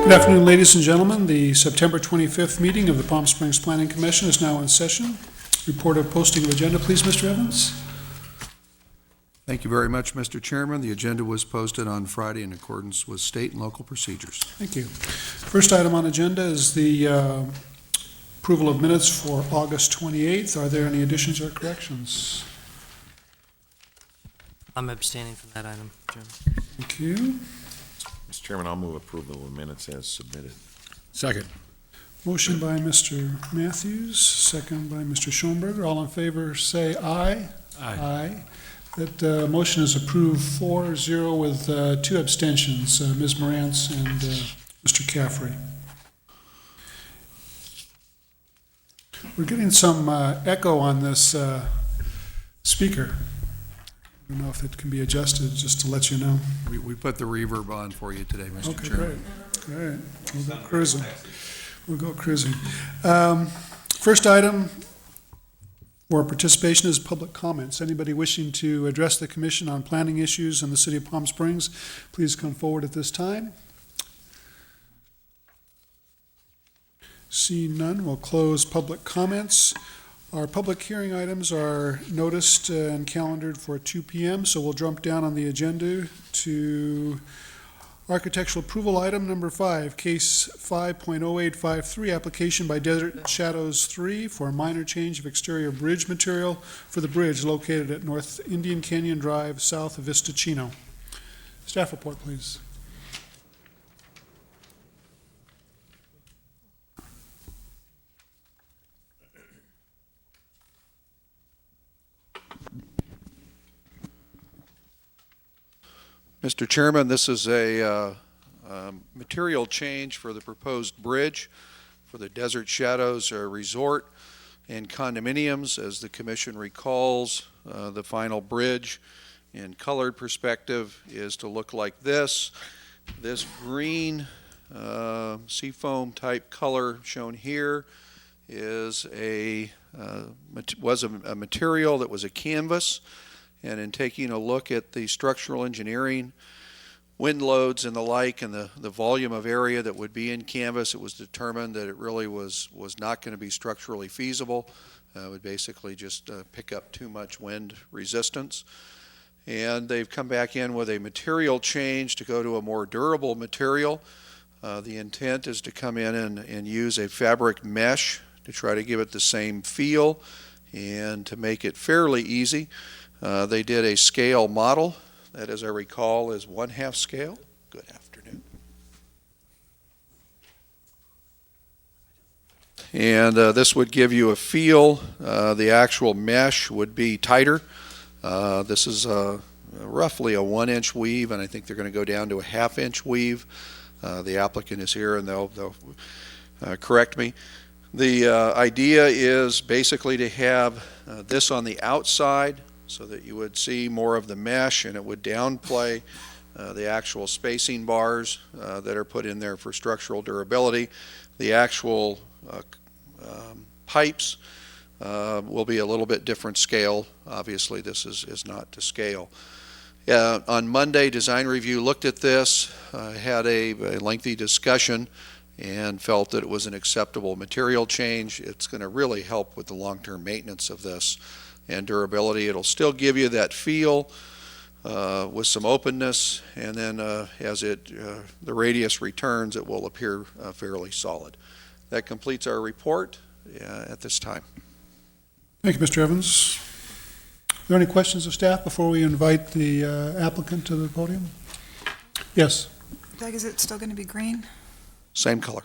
Good afternoon, ladies and gentlemen. The September 25th meeting of the Palm Springs Planning Commission is now in session. Report of posting of agenda, please, Mr. Evans. Thank you very much, Mr. Chairman. The agenda was posted on Friday in accordance with state and local procedures. Thank you. First item on agenda is the approval of minutes for August 28th. Are there any additions or corrections? I'm abstaining from that item, Chairman. Thank you. Mr. Chairman, I'll move approval of minutes as submitted. Second. Motion by Mr. Matthews, second by Mr. Schoenberger. All in favor, say aye. Aye. That motion is approved 4-0 with 2 abstentions, Ms. Morantz and Mr. Caffrey. We're getting some echo on this speaker. I don't know if it can be adjusted, just to let you know. We put the reverb on for you today, Mr. Okay, Chairman. great. All right, we'll go cruising. We'll go cruising. First item for participation is public comments. Anybody wishing to address the commission on planning issues in the city of Palm Springs, please come forward at this time. Seeing none, we'll close public comments. Our public hearing items are noticed and calendared for 2 p.m., so we'll jump down on the agenda to architectural approval item number 5, case 5.0853, application by Desert Shadows 3 for a minor change of exterior bridge material for the bridge located at North Indian Canyon Drive, south of Vista Chino. Staff report, please. Mr. Chairman, this is a material change for the proposed bridge for the Desert Shadows Resort and condominiums. As the commission recalls, the final bridge in colored perspective is to look like this. This green seafoam type color shown here is was a material that was a canvas. And in taking a look at the structural engineering, wind loads and the like, and the volume of area that would be in canvas, it was determined that it really was not going to be structurally feasible. It would basically just pick up too much wind resistance. And they've come back in with a material change to go to a more durable material. The intent is to come in and use a fabric mesh to try to give it the same feel and to make it fairly easy. They did a scale model that, as I recall, is 1/2 scale. Good afternoon. And this would give you a feel. The actual mesh would be tighter. This is roughly a 1-inch weave, and I think they're going to go down to a 1/2-inch weave. The applicant is here, and they'll correct me. The idea is basically to have this on the outside, so that you would see more of the mesh, and it would downplay the actual spacing bars that are put in there for structural durability. The actual pipes will be a little bit different scale. Obviously, this is not to scale. On Monday, Design Review looked at this, had a lengthy discussion, and felt that it was an acceptable material change. It's going to really help with the long-term maintenance of this and durability. It'll still give you that feel with some openness, and then as the radius returns, it will appear fairly solid. That completes our report at this time. Thank you, Mr. Evans. Are there any questions of staff before we invite the applicant to the podium? Yes. Doug, is it still going to be green? Same color.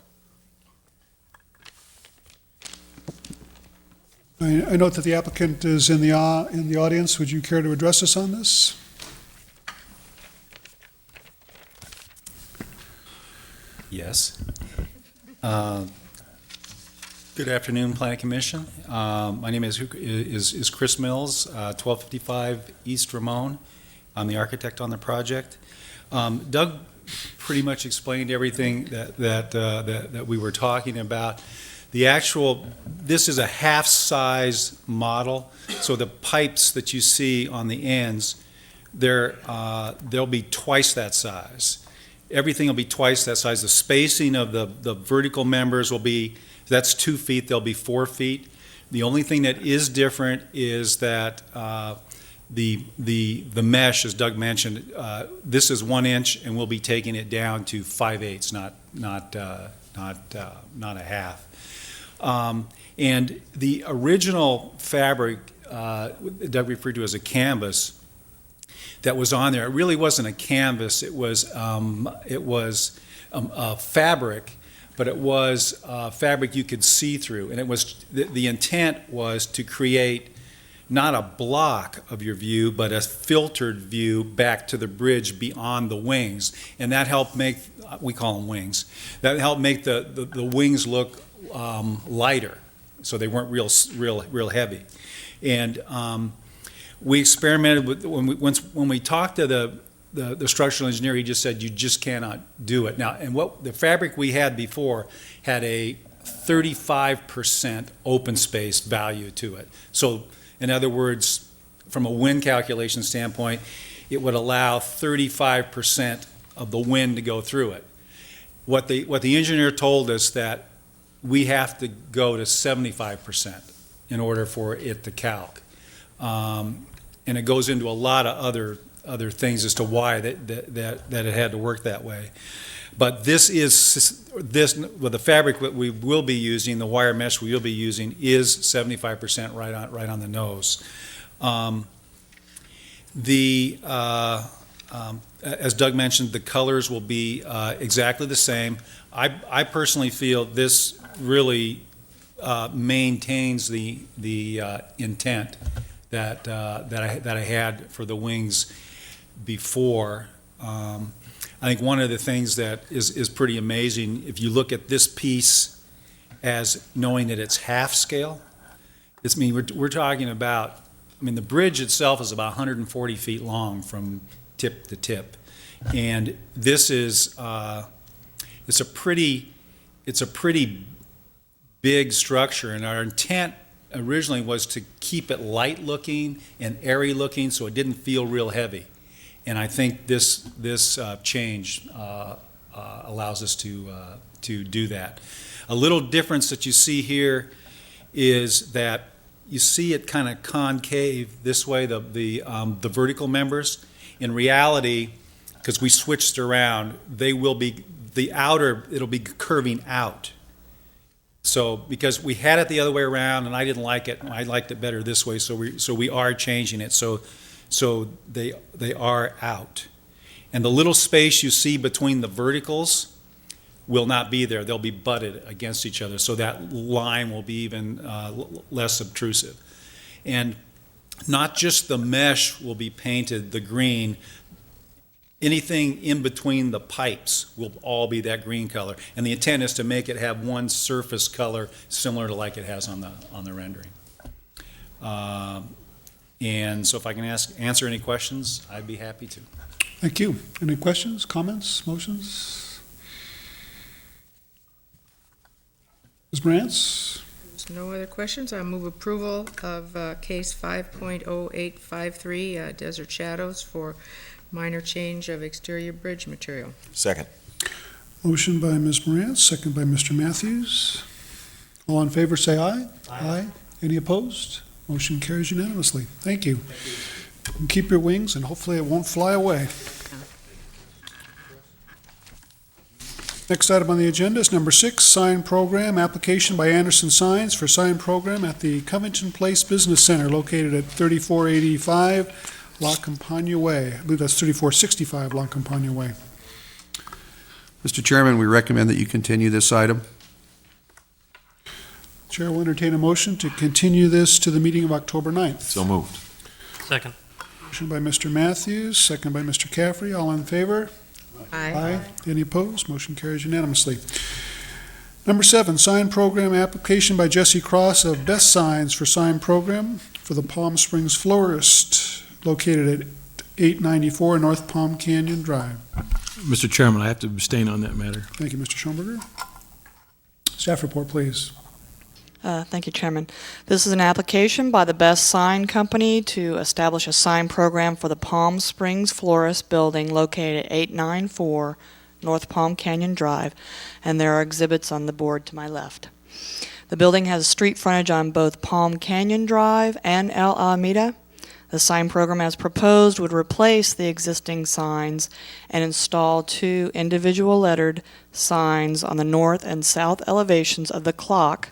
I note that the applicant is in the audience. Would you care to address us on this? Yes. Good afternoon, Planning Commission. My name is Chris Mills, 1255 East Ramon. I'm the architect on the project. Doug pretty much explained everything that we were talking about. This is a half-size model, so the pipes that you see on the ends, they'll be twice that size. everything will be twice that size. The spacing of the vertical members will be, that's 2 feet, they'll be 4 feet. The only thing that is different is that the mesh, as Doug mentioned, this is 1 inch, and we'll be taking it down to 5/8, not a half. And the original fabric, Doug referred to as a canvas, that was on there, it really wasn't a canvas. It was a fabric, but it was fabric you could see through. And it was the intent was to create not a block of your view, but a filtered view back to the bridge beyond the wings. And that helped make, we call them wings, that helped make the wings look lighter, so they weren't real heavy. And we experimented with, when we talked to the structural engineer, he just said, you just cannot do it. Now, and what the fabric we had before had a 35% open space value to it. So, in other words, from a wind calculation standpoint, it would allow 35% of the wind to go through it. What the engineer told us that we have to go to 75% in order for it to calc. And it goes into a lot of other things as to why that it had to work that way. But with the fabric that we will be using, the wire mesh we will be using is 75% right on the nose. As Doug mentioned, the colors will be exactly the same. I personally feel this really maintains the intent that I had for the wings before. I think one of the things that is pretty amazing, if you look at this piece as knowing that it's half scale, we're talking about, the bridge itself is about 140 feet long from tip to tip. And this is, it's a pretty big structure, and our intent originally was to keep it light looking and airy looking so it didn't feel real heavy. And I think this change allows us to do that. A little difference that you see here is that you see it kind of concave this way, the vertical members. In reality, because we switched around, it'll be curving out. So, because we had it the other way around and I didn't like it, I liked it better this way, so we are changing it. So they are out. And the little space you see between the verticals will not be there. They'll be butted against each other, so that line will be even less obtrusive. And not just the mesh will be painted the green, anything in between the pipes will all be that green color. And the intent is to make it have one surface color similar to like it has on the rendering. And so if I can answer any questions, I'd be happy to. Thank you. Any questions, comments, motions? Ms. Brantz? There's no other questions. I move approval of case 5.0853, Desert Shadows, for minor change of exterior bridge material. Second. Motion by Ms. Morantz, second by Mr. Matthews. All in favor, say aye. Aye. Any opposed? Motion carries unanimously. Thank you. And keep your wings, and hopefully it won't fly away. Next item on the agenda is number 6, sign program, application by Anderson Signs for sign program at the Covington Place Business Center located at 3485 La Campagna Way. I believe that's 3465 La Campagna Way. Mr. Chairman, we recommend that you continue this item. Chair will entertain a motion to continue this to the meeting of October 9th. So moved. Second. Motion by Mr. Matthews, second by Mr. Caffrey. All in favor? Aye. Any opposed? Motion carries unanimously. Number 7, sign program application by Jesse Cross of Best Signs for sign program for the Palm Springs Florist located at 894 North Palm Canyon Drive. Mr. Chairman, I have to abstain on that matter. Thank you, Mr. Schoenberger. Staff report, please. Thank you, Chairman. This is an application by the Best Sign Company to establish a sign program for the Palm Springs Florist building located at 894 North Palm Canyon Drive, and there are exhibits on the board to my left. The building has street frontage on both Palm Canyon Drive and El Alameda. The sign program as proposed would replace the existing signs and install 2 individual lettered signs on the north and south elevations of the clock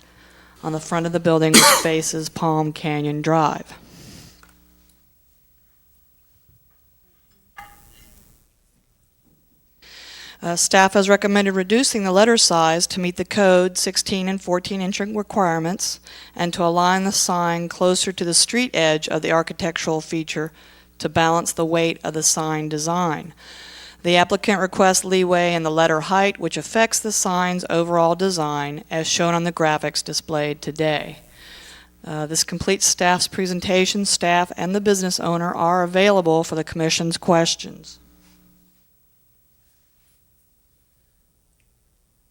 on the front of the building which faces Palm Canyon Drive. Staff has recommended reducing the letter size to meet the code 16 and 14-inch requirements and to align the sign closer to the street edge of the architectural feature to balance the weight of the sign design. The applicant requests leeway in the letter height, which affects the sign's overall design, as shown on the graphics displayed today. This completes staff's presentation. Staff and the business owner are available for the Commission's questions.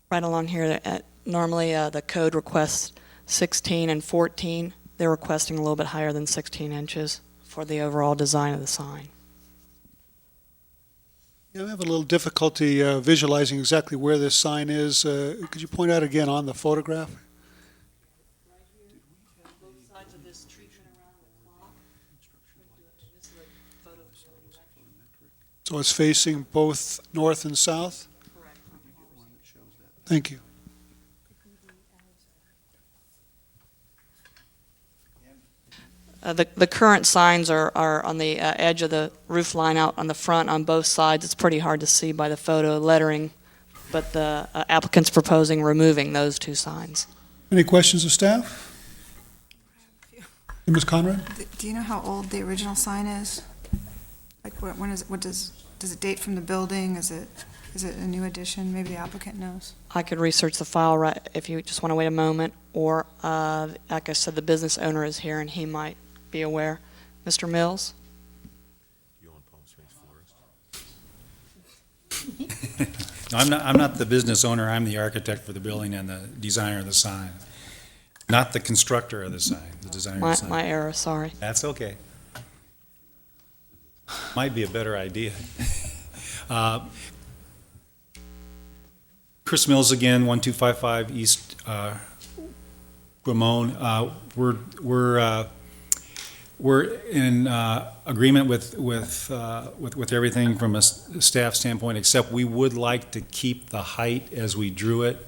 Right along here, normally the code requests 16 and 14. They're requesting a little bit higher than 16 inches for the overall design of the sign. Yeah, I have a little difficulty visualizing exactly where this sign is. Could you point out again on the photograph? So it's facing both north and south? Correct. Thank you. The current signs are on the edge of the roof line out on the front on both sides. It's pretty hard to see by the photo lettering, but the applicant's proposing removing those 2 signs. Any questions of staff? Ms. Conrad? Do you know how old the original sign is? Like, when is it, does it date from the building? Is it a new addition? Maybe the applicant knows. I could research the file right if you just want to wait a moment, or like I said, the business owner is here and he might be aware. Mr. Mills? You own Palm Springs Forest? No, I'm not the business owner, I'm the architect for the building and the designer of the sign. Not the constructor of the sign, the designer of the sign. My error, sorry. That's okay. Might be a better idea. Chris Mills again, 1255 East Ramon. We're in agreement with everything from a staff standpoint, except we would like to keep the height as we drew it.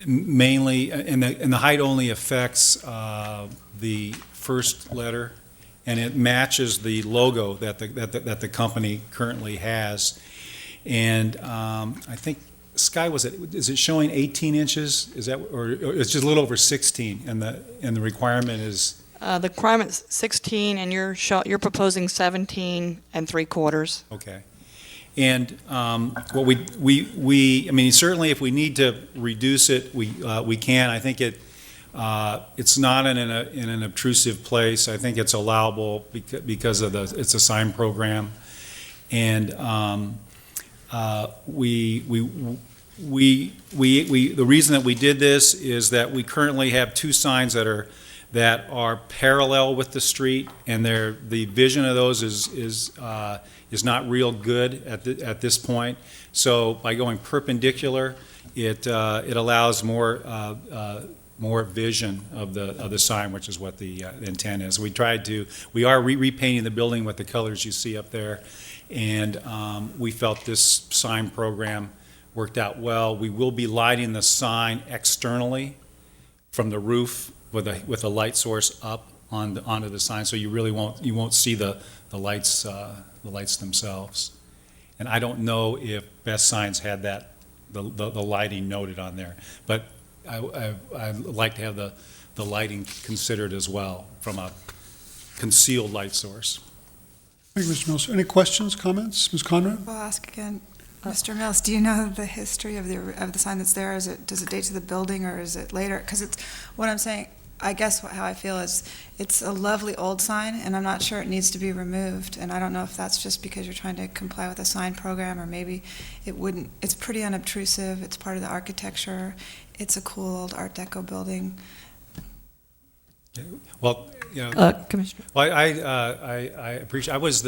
Mainly, and the height only affects the first letter, and it matches the logo that the company currently has. And I think Sky, is it showing 18 inches? Is that, or it's just a little over 16, and the requirement is? The requirement's 16, and you're proposing 17 3/4. Okay. And what I mean, certainly if we need to reduce it, we can. I think it's not in an obtrusive place. I think it's allowable because of it's a sign program, and the reason that we did this is that we currently have 2 signs that are parallel with the street, and the vision of those is not real good at this point. So by going perpendicular, it allows more vision of the sign, which is what the intent is. We are repainting the building with the colors you see up there, and we felt this sign program worked out well. We will be lighting the sign externally from the roof with a light source up onto the sign, so you won't see the lights themselves. And I don't know if Best Signs had the lighting noted on there, but I'd like to have the lighting considered as well from a concealed light source. Thank you, Mr. Mills. Any questions, comments? Ms. Conrad? We'll ask again. Mr. Mills, do you know the history of the sign that's there? Does it date to the building, or is it later? Because it's what I'm saying. I guess how I feel is it's a lovely old sign, and I'm not sure it needs to be removed. And I don't know if that's just because you're trying to comply with a sign program, or maybe it wouldn't. It's pretty unobtrusive. It's part of the architecture. It's a cool old Art Deco building. Well, you know, Commissioner. well, I appreciate. I was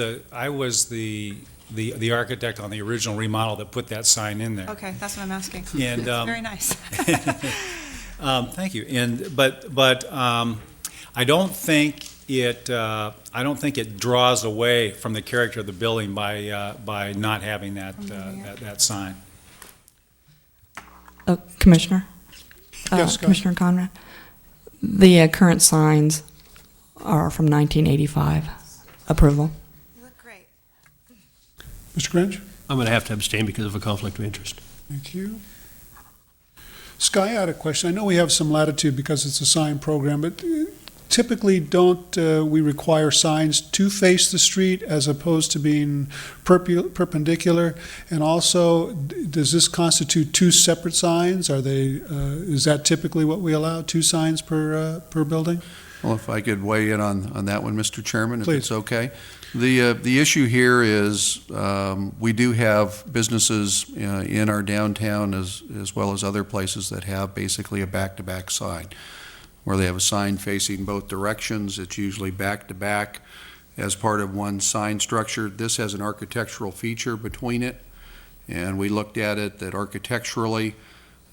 the the architect on the original remodel that put that sign in there. Okay, that's what I'm asking. And, It's very nice. Thank you. But I don't think it draws away from the character of the building by not having that sign. Commissioner? Yes, go ahead. Commissioner Conrad? The current signs are from 1985. Approval? You look great. Mr. Grange? I'm going to have to abstain because of a conflict of interest. Thank you. Sky, I had a question. I know we have some latitude because it's a sign program, but typically don't we require signs to face the street as opposed to being perpendicular? And also, does this constitute two separate signs? Are they, is that typically what we allow, two signs per building? Well, if I could weigh in on that one, Mr. Chairman, if Please. it's okay. The issue here is we do have businesses in our downtown as well as other places that have basically a back-to-back sign, where they have a sign facing both directions. It's usually back-to-back as part of one sign structure. This has an architectural feature between it, and we looked at it that architecturally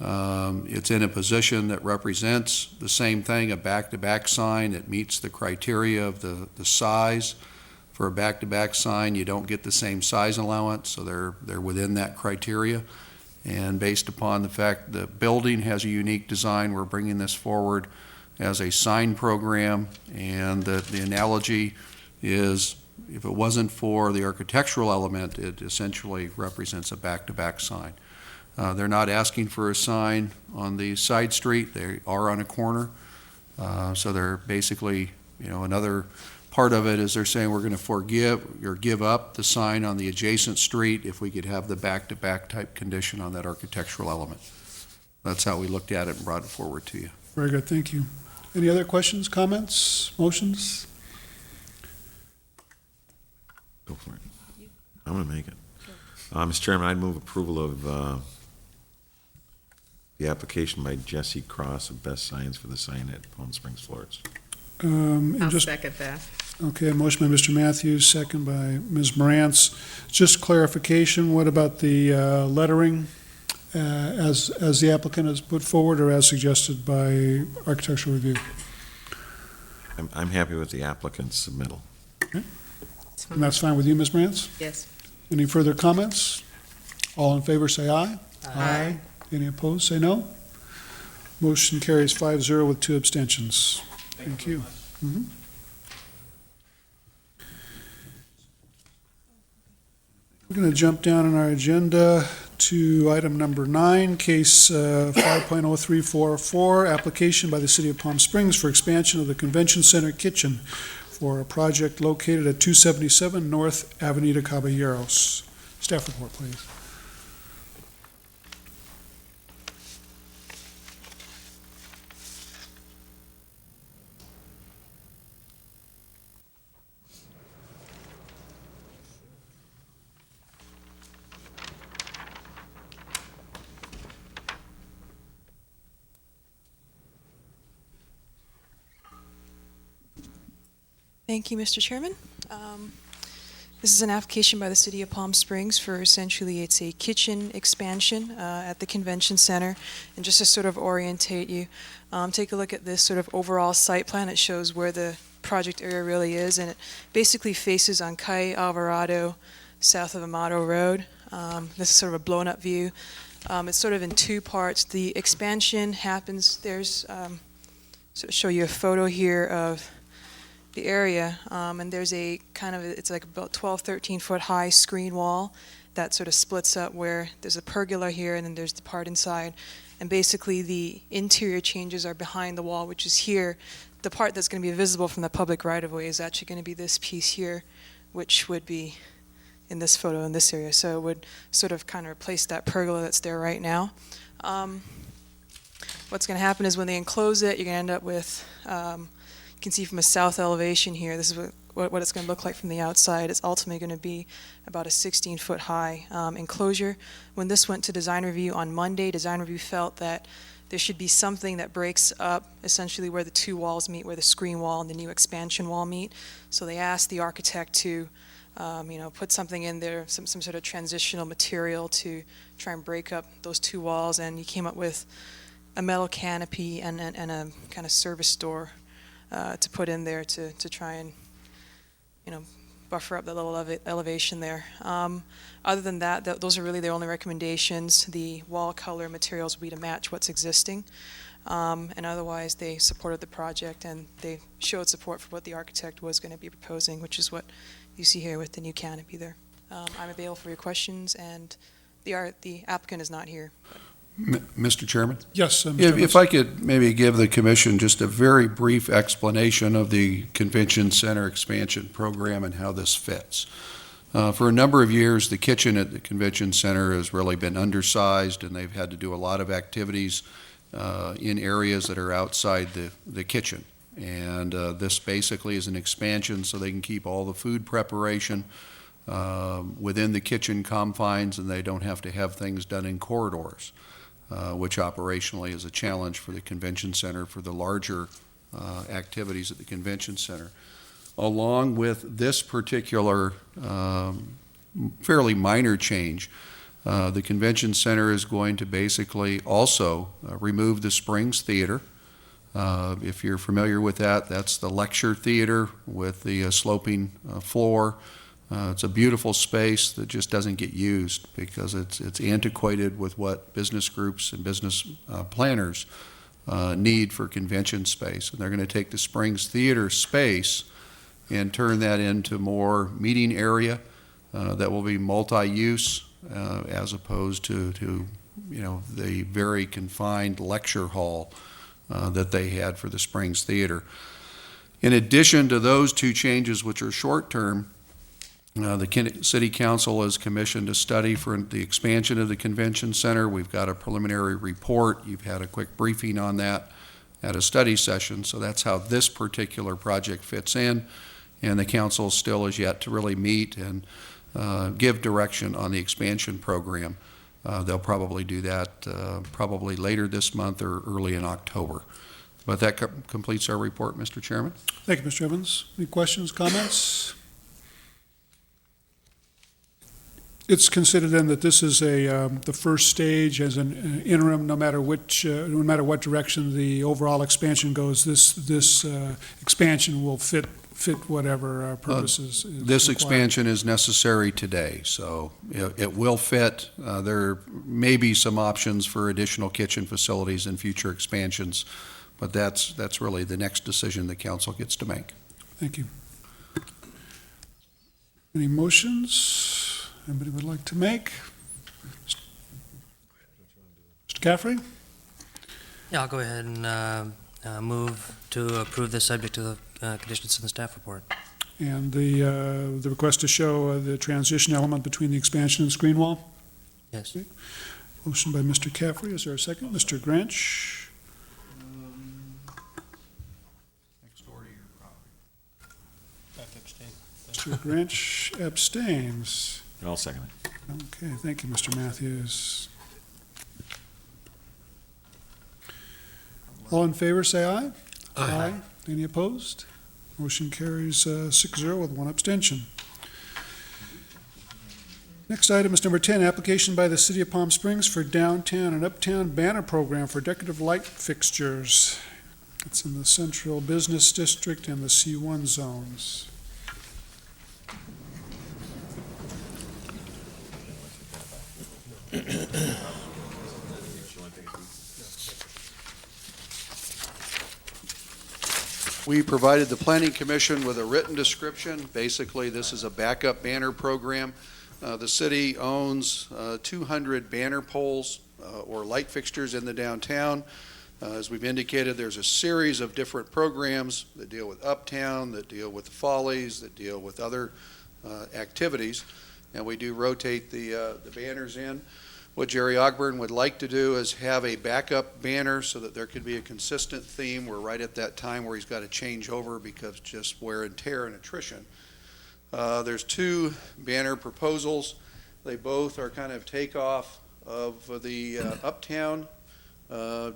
it's in a position that represents the same thing, a back-to-back sign. It meets the criteria of the size. For a back-to-back sign, you don't get the same size allowance, so they're within that criteria. And based upon the fact the building has a unique design, we're bringing this forward as a sign program. And the analogy is, if it wasn't for the architectural element, it essentially represents a back-to-back sign. They're not asking for a sign on the side street. They are on a corner. So they're basically, another part of it is they're saying we're going to forgive or give up the sign on the adjacent street if we could have the back-to-back type condition on that architectural element. That's how we looked at it and brought it forward to you. Very good, thank you. Any other questions, comments, motions? Go for it. I'm going to make it. Mr. Chairman, I'd move approval of the application by Jesse Cross of Best Signs for the sign at Palm Springs, Florida. And I'll just second that. Okay, a motion by Mr. Matthews, second by Ms. Morantz. Just clarification, what about the lettering as the applicant has put forward or as suggested by architectural review? I'm happy with the applicant's submittal. It's fine. And that's fine with you, Ms. Morantz? Yes. Any further comments? All in favor, say aye. Aye. Any opposed, say no. Motion carries 5-0 with 2 abstentions. Thank you. Mhm. We're going to jump down on our agenda to item number 9, case 5.0344, application by the City of Palm Springs for expansion of the Convention Center kitchen for a project located at 277 North Avenida Caballeros. Staff report, please. Thank you, Mr. Chairman. This is an application by the City of Palm Springs for essentially it's a kitchen expansion at the Convention Center. And just to sort of orientate you, take a look at this sort of overall site plan. It shows where the project area really is, and it basically faces on Calle Alvarado, south of Amato Road. This is sort of a blown-up view. It's sort of in 2 parts. The expansion happens, there's, sort of show you a photo here of the area, and there's a kind of, it's like about 12, 13 foot high screen wall that sort of splits up where there's a pergola here and then there's the part inside. And basically the interior changes are behind the wall, which is here. The part that's going to be visible from the public right-of-way is actually going to be this piece here, which would be in this photo in this area. So it would sort of kind of replace that pergola that's there right now. What's going to happen is when they enclose it, you're going to end up with, you can see from a south elevation here, this is what it's going to look like from the outside. It's ultimately going to be about a 16-foot high enclosure. When this went to design review on Monday, design review felt that there should be something that breaks up essentially where the 2 walls meet, where the screen wall and the new expansion wall meet. So they asked the architect to put something in there, some sort of transitional material to try and break up those two walls, and you came up with a metal canopy and a kind of service door to put in there to try and, buffer up that little elevation there. Other than that, those are really the only recommendations. The wall color materials will be to match what's existing. And otherwise, they supported the project, and they showed support for what the architect was going to be proposing, which is what you see here with the new canopy there. I'm available for your questions, and the applicant is not here. Mr. Chairman? Yes, Mr. If Evans. I could maybe give the commission just a very brief explanation of the Convention Center expansion program and how this fits. For a number of years, the kitchen at the Convention Center has really been undersized, and they've had to do a lot of activities in areas that are outside the kitchen. And this basically is an expansion so they can keep all the food preparation within the kitchen confines, and they don't have to have things done in corridors. Which operationally is a challenge for the convention center for the larger activities at the convention center. Along with this particular fairly minor change, the convention center is going to basically also remove the Springs Theater. If you're familiar with that, that's the lecture theater with the sloping floor. It's a beautiful space that just doesn't get used because it's antiquated with what business groups and business planners need for convention space. And they're going to take the Springs Theater space and turn that into more meeting area that will be multi-use as opposed to the very confined lecture hall that they had for the Springs Theater. In addition to those two changes, which are short-term, the City Council has commissioned a study for the expansion of the convention center. We've got a preliminary report. You've had a quick briefing on that at a study session. So that's how this particular project fits in. And the council still is yet to really meet and give direction on the expansion program. They'll probably do that probably later this month or early in October. But that completes our report, Mr. Chairman. Thank you, Mr. Evans. Any questions, comments? It's considered then that this is the first stage as an interim, no matter what direction the overall expansion goes. This expansion will fit whatever purposes. is This required. expansion is necessary today, so it will fit. There may be some options for additional kitchen facilities in future expansions, but that's really the next decision the council gets to make. Thank you. Any motions anybody would like to make? Mr. Caffrey? Yeah, I'll go ahead and move to approve this subject to the conditions in the staff report. And the request to show the transition element between the expansion and screen wall? Yes. Motion by Mr. Caffrey. Is there a second? Mr. Granch? Next door to your property. Mr. Granch abstains. I'll second it. Okay, thank you, Mr. Matthews. All in favor, say aye. Aye. Any opposed? Motion carries 6-0 with one abstention. Next item is number 10, application by the City of Palm Springs for downtown and uptown banner program for decorative light fixtures. It's in the Central Business District and the C1 zones. We provided the Planning Commission with a written description. Basically, this is a backup banner program. The city owns 200 banner poles or light fixtures in the downtown. As we've indicated, there's a series of different programs that deal with Uptown, that deal with the Follies, that deal with other activities, and we do rotate the banners in. What Jerry Ogburn would like to do is have a backup banner so that there could be a consistent theme. We're right at that time where he's got to change over because just wear and tear and attrition. There's two banner proposals. They both are kind of takeoff of the Uptown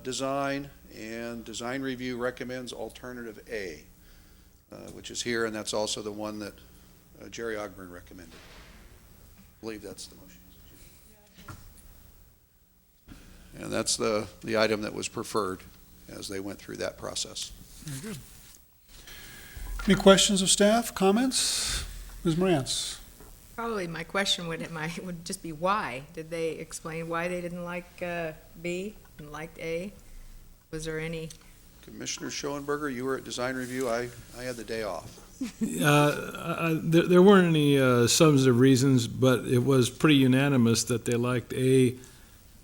design, and Design Review recommends alternative A, which is here, and that's also the one that Jerry Ogburn recommended. I believe that's the motion. And that's the item that was preferred as they went through that process. Very good. Any questions of staff, comments? Ms. Morantz? Probably my question would just be why? Did they explain why they didn't like B and liked A? Was there any? Commissioner Schoenberger, you were at design review. I had the day off. There weren't any substantive reasons, but it was pretty unanimous that they liked A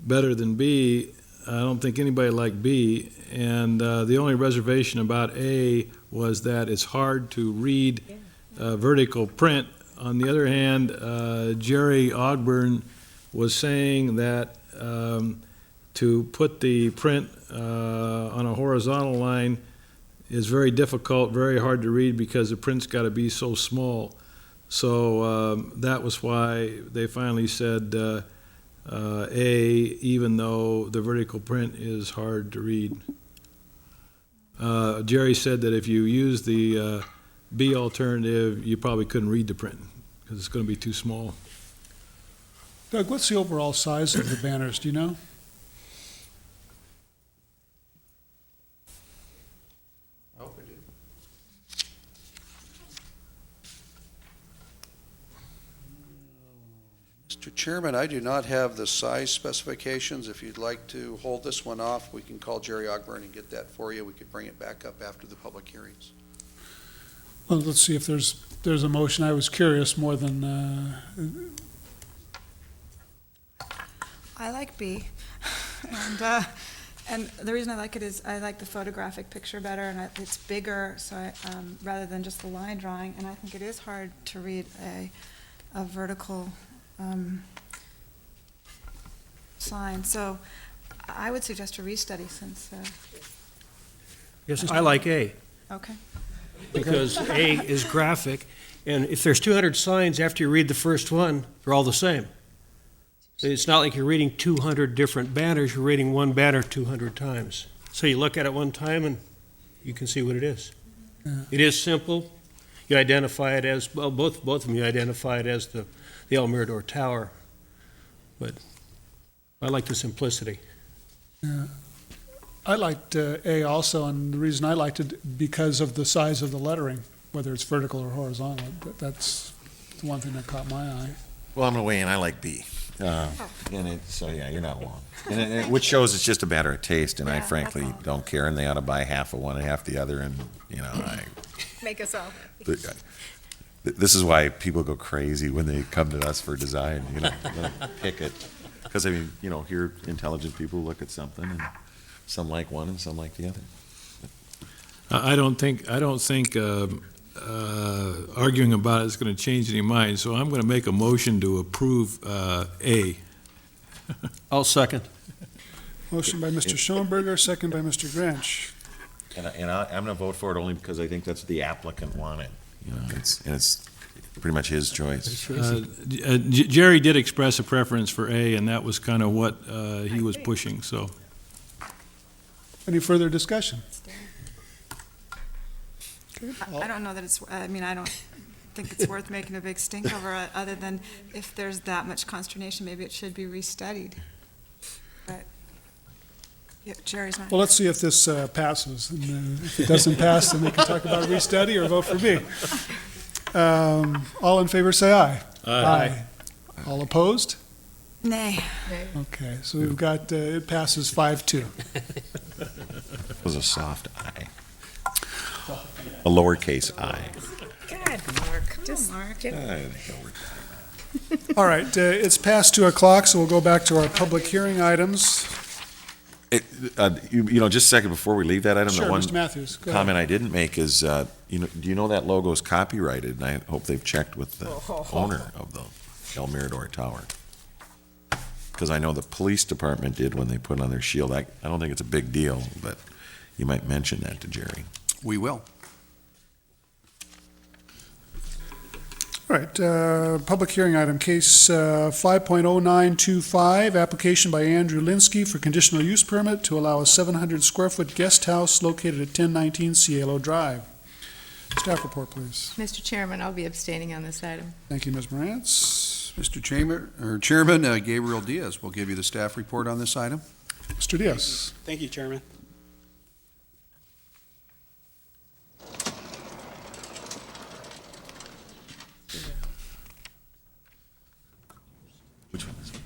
better than B. I don't think anybody liked B, and the only reservation about A was that it's hard to read vertical print. On the other hand, Jerry Ogburn was saying that to put the print on a horizontal line is very difficult, very hard to read because the print's got to be so small. So that was why they finally said A, even though the vertical print is hard to read. Jerry said that if you use the B alternative, you probably couldn't read the print because it's going to be too small. Doug, what's the overall size of the banners, do you know? I hope I do. Mr. Chairman, I do not have the size specifications. If you'd like to hold this one off, we can call Jerry Ogburn and get that for you. We could bring it back up after the public hearings. Well, let's see if there's a motion. I was curious more than, I like B. And the reason I like it is I like the photographic picture better, and it's bigger, so rather than just the line drawing. And I think it is hard to read a vertical sign. So I would suggest a restudy since, Yes, I like A, okay. because A is graphic, and if there's 200 signs after you read the first one, they're all the same. It's not like you're reading 200 different banners, you're reading one banner 200 times. So you look at it one time and you can see what it is. Yeah. It is simple. You identify it as, well, both of them, you identify it as the El Mirador Tower. But I like the simplicity. yeah. I liked A also, and the reason I liked it because of the size of the lettering, whether it's vertical or horizontal. That's the one thing that caught my eye. Well, I'm gonna weigh in. I like B. So yeah, you're not wrong. Which shows it's just a matter of taste, and I frankly don't care, and they ought to buy half of one and half the other, and, Make us all happy. this is why people go crazy when they come to us for design, pick it. Because, here intelligent people look at something, and some like one and some like the other. I don't think arguing about it is going to change any mind, so I'm going to make a motion to approve A. I'll second. Motion by Mr. Schoenberger, second by Mr. Grinch. And I'm going to vote for it only because I think that's what the applicant wanted. It's pretty much his choice. Jerry did express a preference for A, and that was kind of what he was pushing, so. Any further discussion? I don't know that I don't think it's worth making a big stink over it, other than if there's that much consternation, maybe it should be restudied. But, yeah, Jerry's not. Well, let's see if this passes. And if it doesn't pass, then we can talk about a restudy or vote for B. All in favor, say aye. Aye. All opposed? Nay. Okay, so we've got, it passes 5-2. It was a soft I. A lowercase I. God, Mark, just get All right, it's past 2 o'clock, so we'll go back to our public hearing items. Just a second before we leave that item, Sure, the one Mr. Matthews, go comment I didn't make is, do you know that logo is copyrighted? And I hope they've checked with the owner of the El Mirador Tower. Because I know the police department did when they put on their shield. I don't think it's a big deal, but you might mention that to Jerry. We will. All right, public hearing item, case 5.0925, application by Andrew Linsky for conditional use permit to allow a 700 square foot guest house located at 1019 Cielo Drive. Staff report, please. Mr. Chairman, I'll be abstaining on this item. Thank you, Ms. Morantz. Mr. Chairman, Gabriel Diaz will give you the staff report on this item. Mr. Diaz. Thank you, Chairman. Which one is it?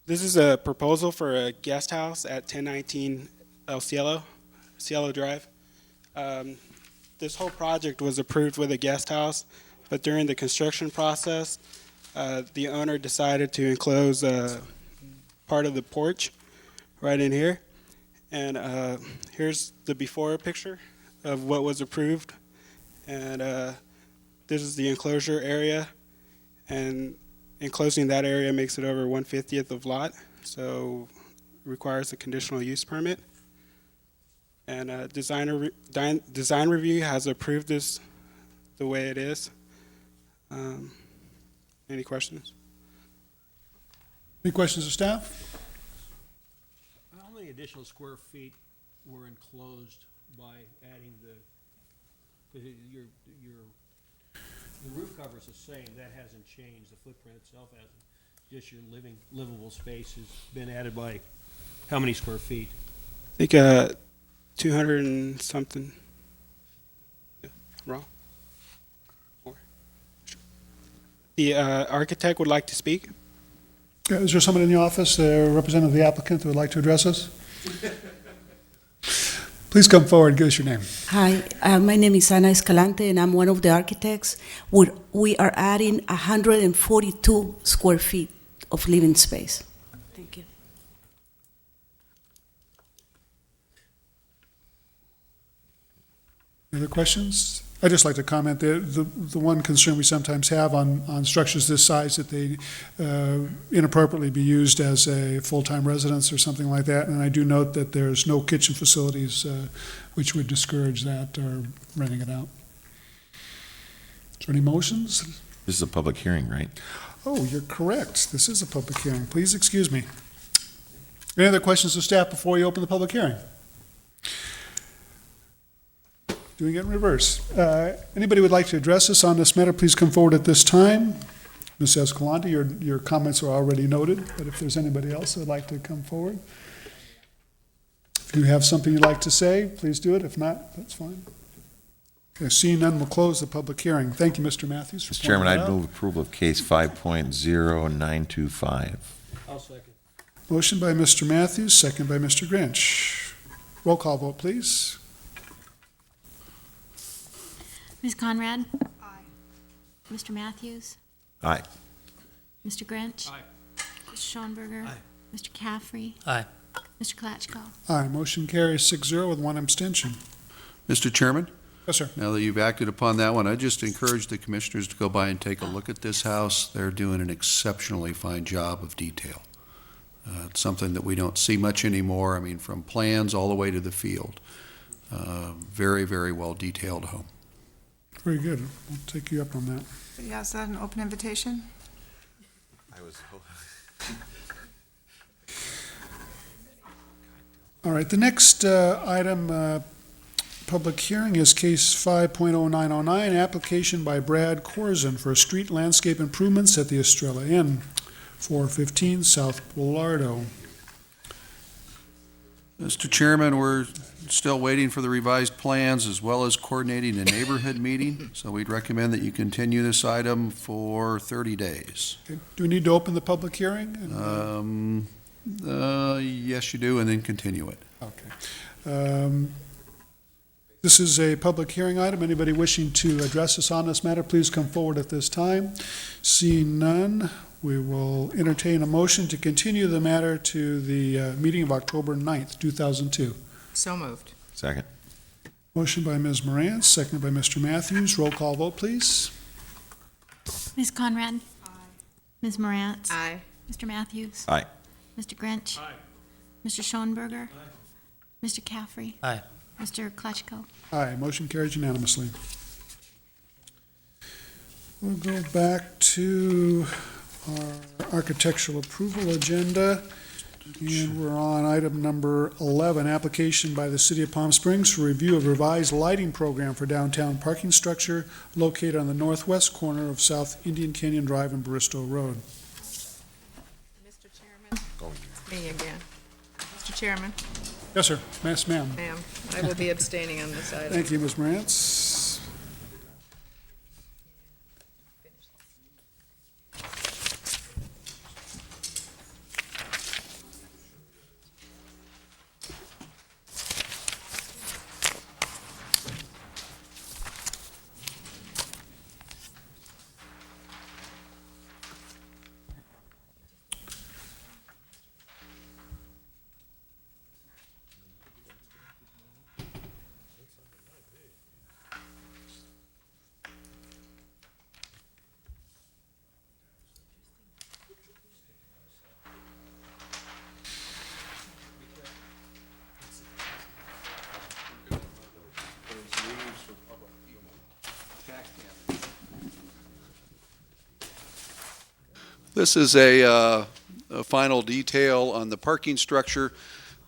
This is a proposal for a guest house at 1019 El Cielo Drive. This whole project was approved with a guest house, but during the construction process, the owner decided to enclose part of the porch right in here. And here's the before picture of what was approved. And this is the enclosure area. And enclosing that area makes it over 1/50th of lot, so requires a conditional use permit. And design review has approved this the way it is. Any questions? Any questions of staff? How many additional square feet were enclosed by adding because the roof cover's the same, that hasn't changed, the footprint itself hasn't, just your livable space has been added by how many square feet? I think 200 and something. Yeah, wrong? More. The architect would like to speak. Is there someone in the office, a representative of the applicant, that would like to address us? Please come forward, give us your name. Hi, my name is Ana Escalante, and I'm one of the architects. We are adding 142 square feet of living space. Thank you. Any other questions? I'd just like to comment that the one concern we sometimes have on structures this size, that they inappropriately be used as a full-time residence or something like that. And I do note that there's no kitchen facilities which would discourage that or renting it out. Is there any motions? This is a public hearing, right? Oh, you're correct. This is a public hearing. Please excuse me. Any other questions of staff before we open the public hearing? Doing it in reverse. Anybody would like to address us on this matter, please come forward at this time. Ms. Escalante, your comments are already noted, but if there's anybody else that would like to come forward. If you have something you'd like to say, please do it. If not, that's fine. Okay, seeing none, we'll close the public hearing. Thank you, Mr. Matthews, for Mr. Chairman, pointing that I'd out. move approval of case 5.0925. I'll second. Motion by Mr. Matthews, second by Mr. Grinch. Roll call vote, please. Ms. Conrad? Aye. Mr. Matthews? Aye. Mr. Grinch? Aye. Mr. Schoenberger? Aye. Mr. Caffrey? Aye. Mr. Klatchko? Aye, motion carries 6-0 with one abstention. Mr. Chairman, Yes, sir. now that you've acted upon that one, I just encourage the commissioners to go by and take a look at this house. They're doing an exceptionally fine job of detail. It's something that we don't see much anymore. I mean, from plans all the way to the field. Very, very well detailed home. Very good. We'll take you up on that. Yeah, is that an open invitation? All right, the next item, public hearing, is case 5.0909, application by Brad Corzin for street landscape improvements at the Estrella Inn, 415 South Bellardo. Mr. Chairman, we're still waiting for the revised plans as well as coordinating a neighborhood meeting, so we'd recommend that you continue this item for 30 days. Okay. Do we need to open the public hearing? Yes, you do, and then continue it. Okay. This is a public hearing item. Anybody wishing to address us on this matter, please come forward at this time. Seeing none, we will entertain a motion to continue the matter to the meeting of October 9th, 2002. So moved. Second. Motion by Ms. Morantz, seconded by Mr. Matthews. Roll call vote, please. Ms. Conrad? Aye. Ms. Morantz? Aye. Mr. Matthews? Aye. Mr. Grinch? Aye. Mr. Schoenberger? Mr. Caffrey? Aye. Mr. Klatchko? Aye, motion carries unanimously. We'll go back to our architectural approval agenda. And we're on item number 11, application by the City of Palm Springs for review of revised lighting program for downtown parking structure located on the northwest corner of South Indian Canyon Drive and Bristow Road. Mr. Chairman, it's me again. Mr. Chairman, Yes, sir. Yes, ma'am. ma'am, I will be abstaining on this item. Thank you, Ms. Morantz. This is a final detail on the parking structure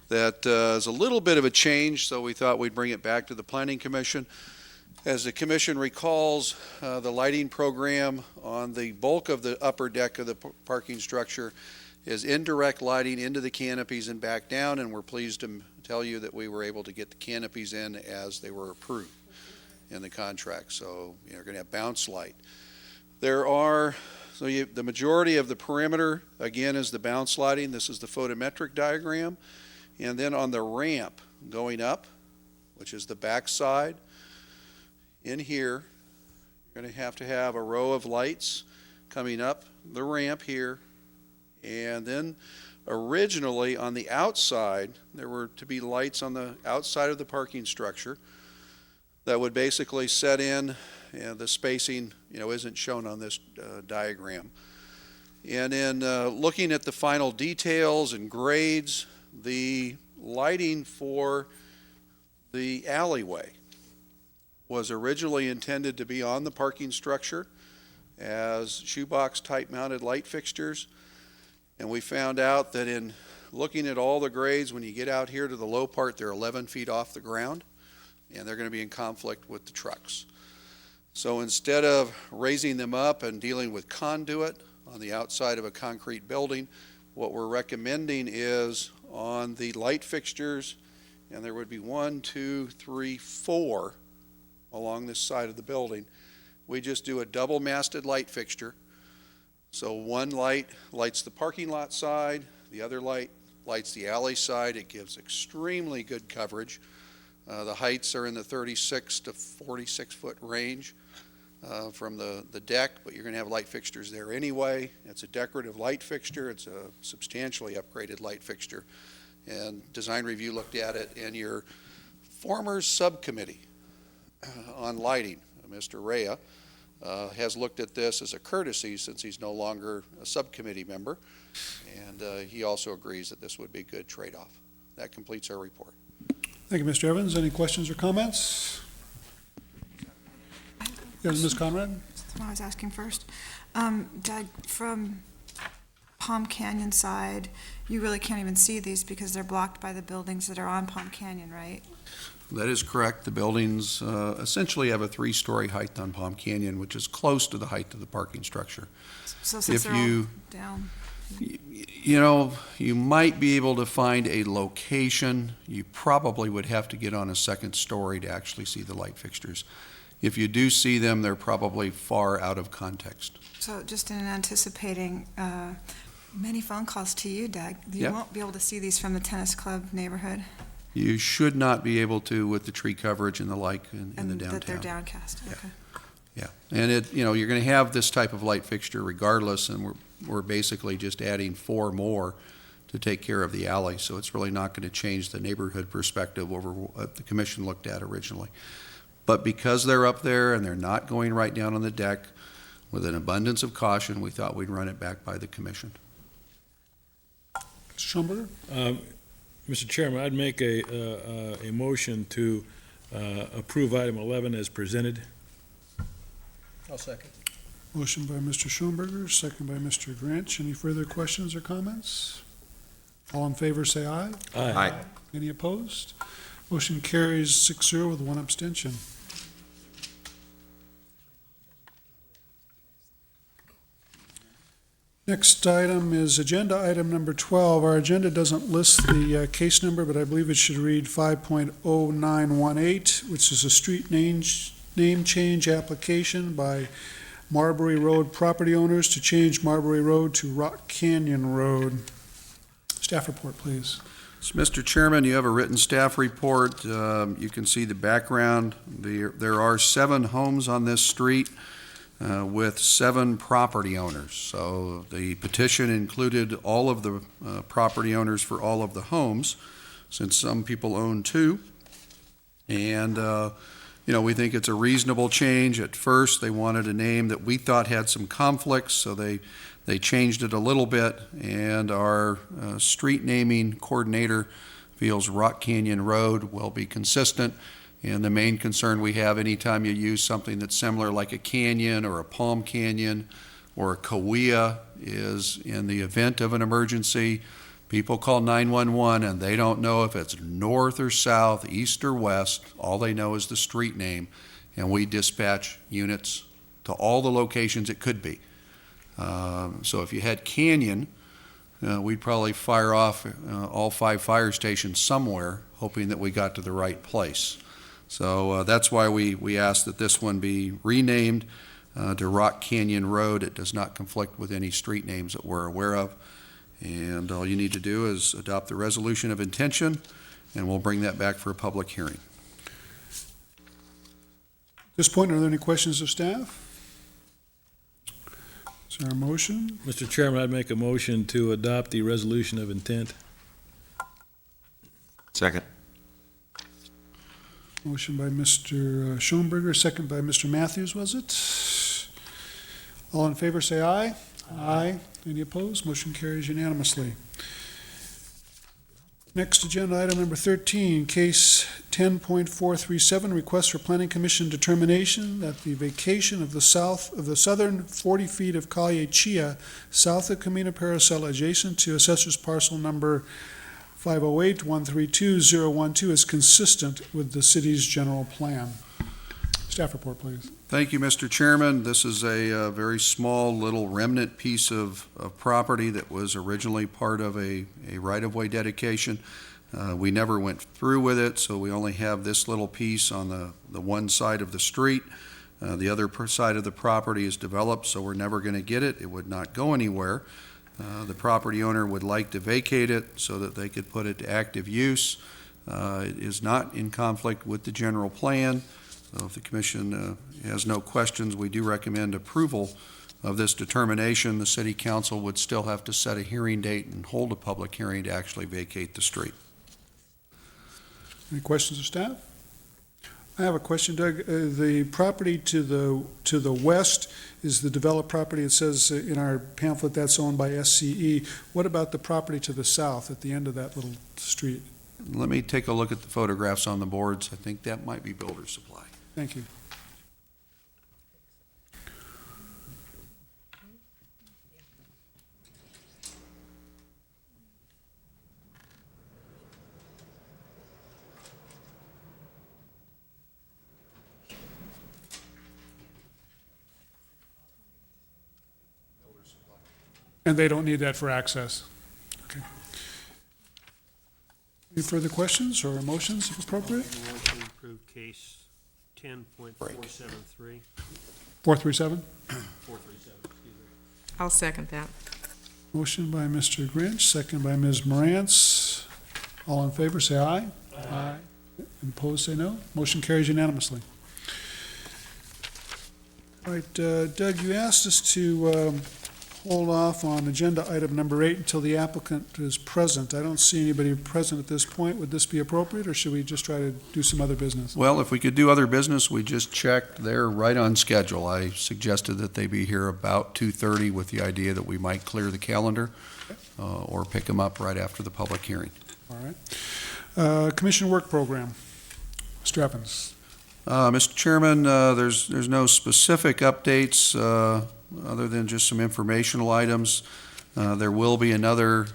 that is a little bit of a change, so we thought we'd bring it back to the Planning Commission. As the commission recalls, the lighting program on the bulk of the upper deck of the parking structure is indirect lighting into the canopies and back down, and we're pleased to tell you that we were able to get the canopies in as they were approved in the contract. So you're going to have bounce light. The majority of the perimeter, again, is the bounce lighting. This is the photometric diagram. And then on the ramp going up, which is the back side, in here, you're going to have a row of lights coming up the ramp here. And then originally on the outside, there were to be lights on the outside of the parking structure that would basically set in, and the spacing, isn't shown on this diagram. And in looking at the final details and grades, the lighting for the alleyway was originally intended to be on the parking structure as shoebox type mounted light fixtures. And we found out that in looking at all the grades, when you get out here to the low part, they're 11 feet off the ground, and they're going to be in conflict with the trucks. So instead of raising them up and dealing with conduit on the outside of a concrete building, what we're recommending is on the light fixtures, and there would be 1, 2, 3, 4 along this side of the building, we just do a double masted light fixture. So one light lights the parking lot side, the other light lights the alley side. It gives extremely good coverage. The heights are in the 36 to 46 foot range from the deck, but you're going to have light fixtures there anyway. It's a decorative light fixture. It's a substantially upgraded light fixture. And Design Review looked at it, and your former subcommittee on lighting, Mr. Rea, has looked at this as a courtesy since he's no longer a subcommittee member, and he also agrees that this would be a good trade-off. That completes our report. Thank you, Mr. Evans. Any questions or comments? Yes, Ms. Conrad? That's what I was asking first. Doug, from Palm Canyon side, you really can't even see these because they're blocked by the buildings that are on Palm Canyon, right? That is correct. The buildings essentially have a 3-story height on Palm Canyon, which is close to the height of the parking structure. So since they're all down. You might be able to find a location. You probably would have to get on a second story to actually see the light fixtures. If you do see them, they're probably far out of context. So just in anticipating many phone calls to you, Doug, you Yeah. won't be able to see these from the tennis club neighborhood? You should not be able to with the tree coverage and the like in the downtown. And that they're downcast, Yeah. okay. Yeah, and you're going to have this type of light fixture regardless, and we're basically just adding 4 more to take care of the alley, so it's really not going to change the neighborhood perspective over what the commission looked at originally. But because they're up there and they're not going right down on the deck, with an abundance of caution, we thought we'd run it back by the commission. Mr. Schomburger? Mr. Chairman, I'd make a motion to approve item 11 as presented. I'll second. Motion by Mr. Schoenberger, second by Mr. Grinch. Any further questions or comments? All in favor, say aye. Aye. Any opposed? Motion carries 6-0 with one abstention. Next item is agenda item number 12. Our agenda doesn't list the case number, but I believe it should read 5.0918, which is a street name change application by Marbury Road property owners to change Marbury Road to Rock Canyon Road. Staff report, please. So, Mr. Chairman, you have a written staff report. You can see the background. There are 7 homes on this street with 7 property owners. So the petition included all of the property owners for all of the homes, since some people own 2. And, we think it's a reasonable change. At first, they wanted a name that we thought had some conflicts, so they changed it a little bit, and our street naming coordinator feels Rock Canyon Road will be consistent. And the main concern we have anytime you use something that's similar, like a canyon or a palm canyon or a Cahuilla, is in the event of an emergency, people call 911 and they don't know if it's north or south, east or west. All they know is the street name, and we dispatch units to all the locations it could be. So if you had canyon, we'd probably fire off all 5 fire stations somewhere, hoping that we got to the right place. So that's why we asked that this one be renamed to Rock Canyon Road. It does not conflict with any street names that we're aware of. And all you need to do is adopt the resolution of intention, and we'll bring that back for a public hearing. At this point, are there any questions of staff? Is there a motion? Mr. Chairman, I'd make a motion to adopt the resolution of intent. Second. Motion by Mr. Schoenberger, second by Mr. Matthews, was it? All in favor, say aye. Aye. Any opposed? Motion carries unanimously. Next, agenda item number 13, case 10.437, request for Planning Commission determination that the vacation of the southern 40 feet of Calle Chia, south of Camino Paracel, adjacent to assessor's parcel number 508-132-012, is consistent with the city's general plan. Staff report, please. Thank you, Mr. Chairman. This is a very small little remnant piece of property that was originally part of a right-of-way dedication. We never went through with it, so we only have this little piece on the one side of the street. The other side of the property is developed, so we're never going to get it. It would not go anywhere. The property owner would like to vacate it so that they could put it to active use. It is not in conflict with the general plan. So if the commission has no questions, we do recommend approval of this determination. The city council would still have to set a hearing date and hold a public hearing to actually vacate the street. Any questions of staff? I have a question, Doug. The property to the west is the developed property. It says in our pamphlet that's owned by SCE. What about the property to the south at the end of that little street? Let me take a look at the photographs on the boards. I think that might be Builder Supply. Thank you. And they don't need that for access. Okay. Any further questions or motions, if appropriate? Motion to approve case 10.473. 437? 437, excuse me. I'll second that. Motion by Mr. Grinch, second by Ms. Morantz. All in favor, say aye. Aye. And opposed, say no. Motion carries unanimously. All right, Doug, you asked us to hold off on agenda item number 8 until the applicant is present. I don't see anybody present at this point. Would this be appropriate, or should we just try to do some other business? Well, if we could do other business, we just checked. They're right on schedule. I suggested that they be here about 2:30 with the idea that we might clear the calendar or pick them up right after the public hearing. All right. Commission work program. Mr. Evans. Mr. Chairman, there's no specific updates other than just some informational items. There will be another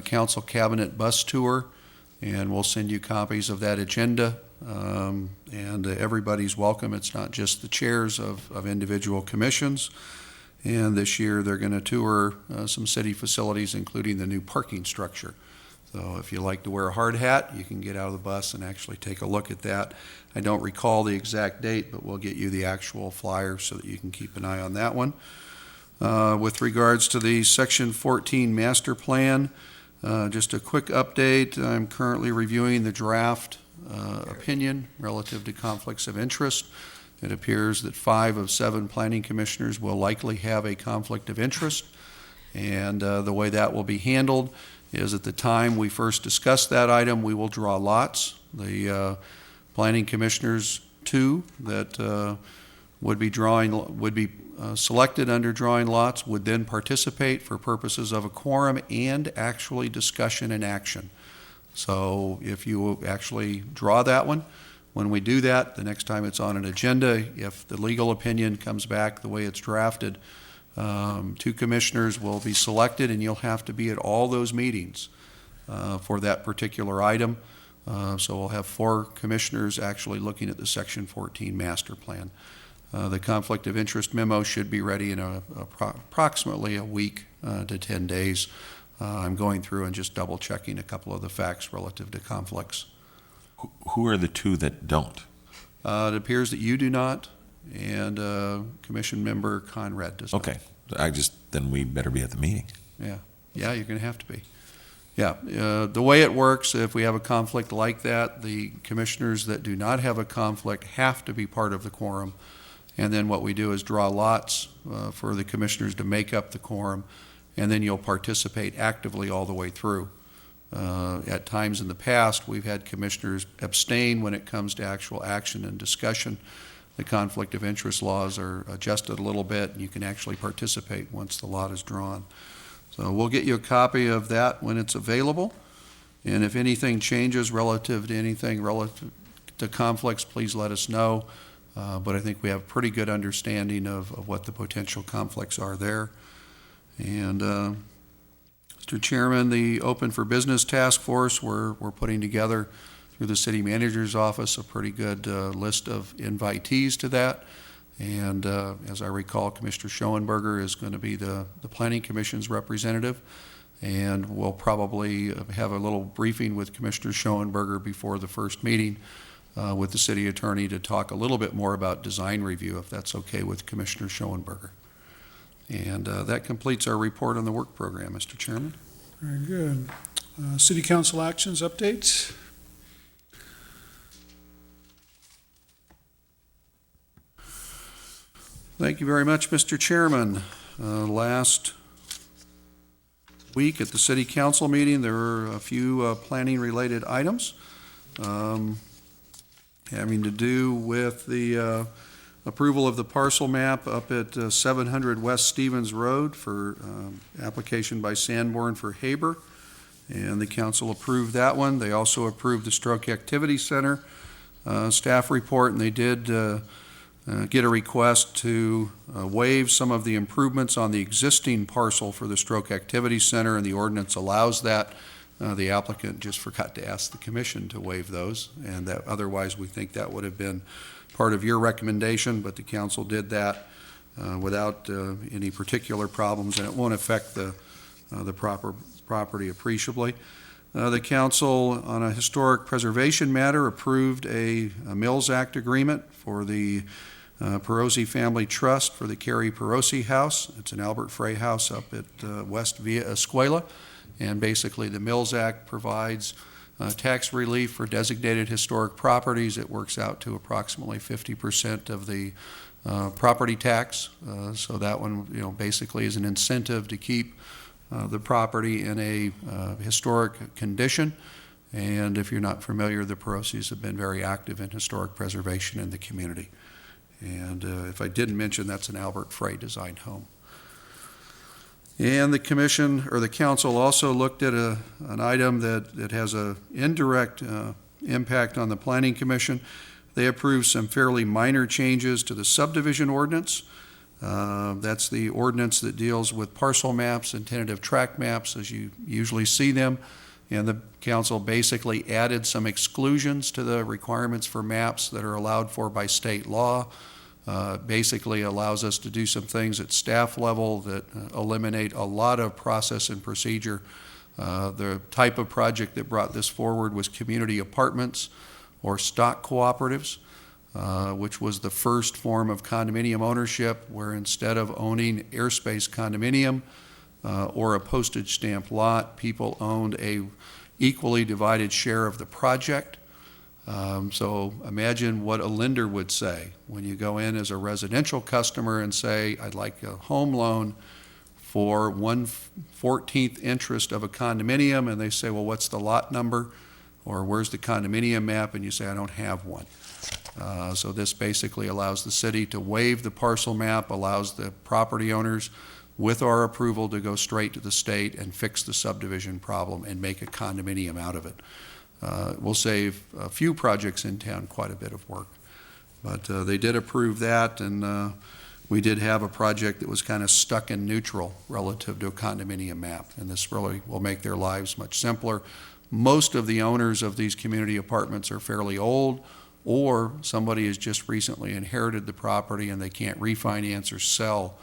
council cabinet bus tour, and we'll send you copies of that agenda. And everybody's welcome. It's not just the chairs of individual commissions. And this year, they're going to tour some city facilities, including the new parking structure. So if you like to wear a hard hat, you can get out of the bus and actually take a look at that. I don't recall the exact date, but we'll get you the actual flyer so that you can keep an eye on that one. With regards to the Section 14 master plan, just a quick update. I'm currently reviewing the draft opinion relative to conflicts of interest. It appears that 5 of 7 planning commissioners will likely have a conflict of interest. And the way that will be handled is at the time we first discuss that item, we will draw lots. The planning commissioners, 2 that would be selected under drawing lots would then participate for purposes of a quorum and actually discussion and action. So if you actually draw that one, when we do that, the next time it's on an agenda, if the legal opinion comes back the way it's drafted, 2 commissioners will be selected, and you'll have to be at all those meetings for that particular item. So we'll have 4 commissioners actually looking at the Section 14 master plan. The conflict of interest memo should be ready in approximately a week to 10 days. I'm going through and just double checking a couple of the facts relative to conflicts. Who are the 2 that don't? It appears that you do not, and Commission Member Conrad does not. Okay, then we better be at the meeting. Yeah, you're going to have to be. Yeah, the way it works, if we have a conflict like that, the commissioners that do not have a conflict have to be part of the quorum. And then what we do is draw lots for the commissioners to make up the quorum, and then you'll participate actively all the way through. At times in the past, we've had commissioners abstain when it comes to actual action and discussion. The conflict of interest laws are adjusted a little bit, and you can actually participate once the lot is drawn. So we'll get you a copy of that when it's available. And if anything changes relative to conflicts, please let us know. But I think we have a pretty good understanding of what the potential conflicts are there. And Mr. Chairman, the Open for Business Task Force, we're putting together through the City Manager's Office a pretty good list of invitees to that. And as I recall, Commissioner Schoenberger is going to be the Planning Commission's representative. And we'll probably have a little briefing with Commissioner Schoenberger before the first meeting with the City Attorney to talk a little bit more about design review, if that's okay with Commissioner Schoenberger. And that completes our report on the work program, Mr. Chairman. Very good. City Council actions updates. Thank you very much, Mr. Chairman. Last week at the City Council meeting, there were a few planning-related items having to do with the approval of the parcel map up at 700 West Stevens Road for application by Sanborn for Haber, and the council approved that one. They also approved the Stroke Activity Center staff report, and they did get a request to waive some of the improvements on the existing parcel for the Stroke Activity Center, and the ordinance allows that. The applicant just forgot to ask the commission to waive those, and that otherwise we think that would have been part of your recommendation, but the council did that without any particular problems, and it won't affect the property appreciably. The council, on a historic preservation matter, approved a Mills Act agreement for the Perosi Family Trust for the Carrie Perosi House. It's an Albert Frey house up at West Via Escuela, and basically the Mills Act provides tax relief for designated historic properties. It works out to approximately 50% of the property tax. So that one, basically is an incentive to keep the property in a historic condition. And if you're not familiar, the Perosis have been very active in historic preservation in the community. And if I didn't mention, that's an Albert Frey designed home. And the commission, or the council, also looked at an item that has an indirect impact on the Planning Commission. They approved some fairly minor changes to the subdivision ordinance. That's the ordinance that deals with parcel maps and tentative tract maps as you usually see them. And the council basically added some exclusions to the requirements for maps that are allowed for by state law. Basically allows us to do some things at staff level that eliminate a lot of process and procedure. The type of project that brought this forward was community apartments or stock cooperatives, which was the first form of condominium ownership, where instead of owning airspace condominium or a postage stamp lot, people owned a equally divided share of the project. So imagine what a lender would say when you go in as a residential customer and say, I'd like a home loan for 1/14th interest of a condominium, and they say, well, what's the lot number? Or where's the condominium map? And you say, I don't have one. So this basically allows the city to waive the parcel map, allows the property owners, with our approval, to go straight to the state and fix the subdivision problem and make a condominium out of it. We'll save a few projects in town quite a bit of work. But they did approve that, and we did have a project that was kind of stuck in neutral relative to a condominium map, and this really will make their lives much simpler. Most of the owners of these community apartments are fairly old, or somebody has just recently inherited the property and they can't refinance or sell.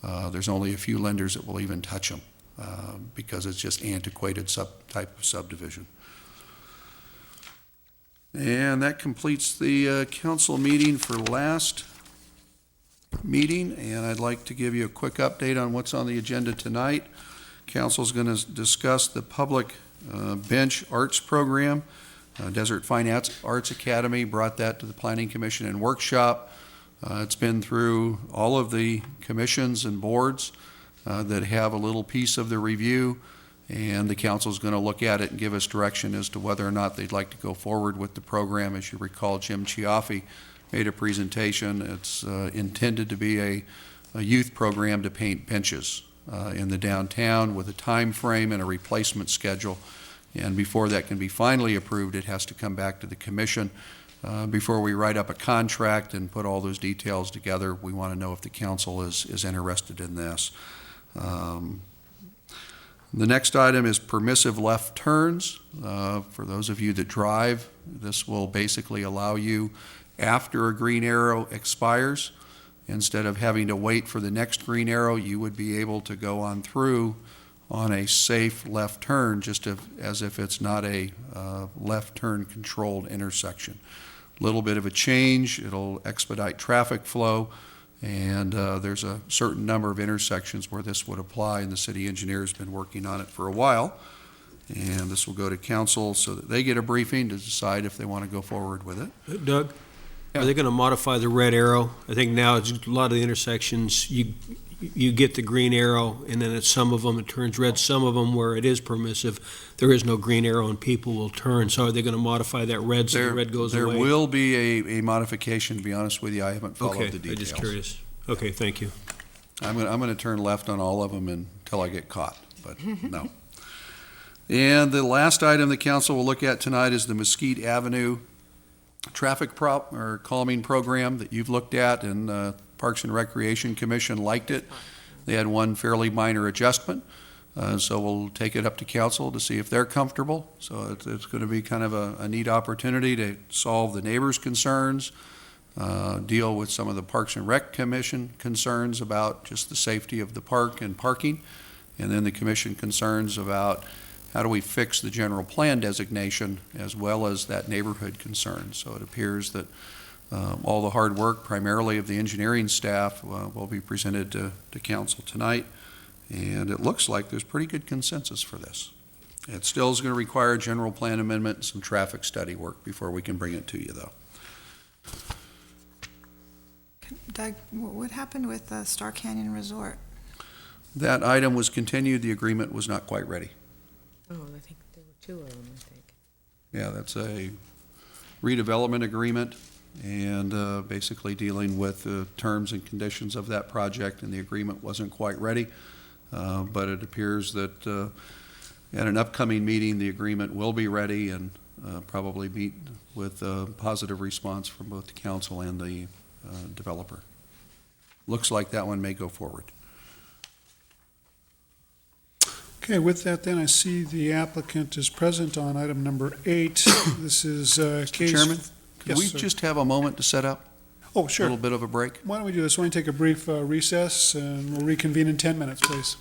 There's only a few lenders that will even touch them because it's just antiquated type of subdivision. And that completes the council meeting for last meeting, and I'd like to give you a quick update on what's on the agenda tonight. Council's going to discuss the public bench arts program. Desert Fine Arts Academy brought that to the Planning Commission and workshop. It's been through all of the commissions and boards that have a little piece of the review, and the council's going to look at it and give us direction as to whether or not they'd like to go forward with the program. As you recall, Jim Chiaffi made a presentation. It's intended to be a youth program to paint benches in the downtown with a time frame and a replacement schedule. And before that can be finally approved, it has to come back to the commission. Before we write up a contract and put all those details together, we want to know if the council is interested in this. The next item is permissive left turns. For those of you that drive, this will basically allow you, after a green arrow expires, instead of having to wait for the next green arrow, you would be able to go on through on a safe left turn, just as if it's not a left turn controlled intersection. A little bit of a change. It'll expedite traffic flow, and there's a certain number of intersections where this would apply, and the city engineer has been working on it for a while. And this will go to council so that they get a briefing to decide if they want to go forward with it. Doug, are they going to modify the red arrow? I think now it's a lot of the intersections, you get the green arrow, and then at some of them it turns red. Some of them where it is permissive, there is no green arrow and people will turn. So are they going to modify that red so the red goes away? There will be a modification, to be honest with you. I haven't followed the details. I'm just curious. Okay, thank you. I'm going to turn left on all of them until I get caught, but no. And the last item the council will look at tonight is the Mesquite Avenue traffic calming program that you've looked at, and Parks and Recreation Commission liked it. They had one fairly minor adjustment, so we'll take it up to council to see if they're comfortable. So it's going to be kind of a neat opportunity to solve the neighbors' concerns, deal with some of the Parks and Rec Commission concerns about just the safety of the park and parking, and then the commission concerns about how do we fix the general plan designation as well as that neighborhood concern. So it appears that all the hard work, primarily of the engineering staff, will be presented to council tonight, and it looks like there's pretty good consensus for this. It still is going to require a general plan amendment and some traffic study work before we can bring it to you, though. Doug, what happened with Star Canyon Resort? That item was continued. The agreement was not quite ready. Oh, I think there were two of them, I think. Yeah, that's a redevelopment agreement, and basically dealing with the terms and conditions of that project, and the agreement wasn't quite ready. But it appears that at an upcoming meeting, the agreement will be ready and probably meet with a positive response from both the council and the developer. looks like that one may go forward. Okay, with that then, I see the applicant is present on item number 8. This is case... Chairman, could Yes, we sir. just have a moment to set up? Oh, A sure. little bit of a break? Why don't we do this? Why don't we take a brief recess, and we'll reconvene in 10 minutes, please.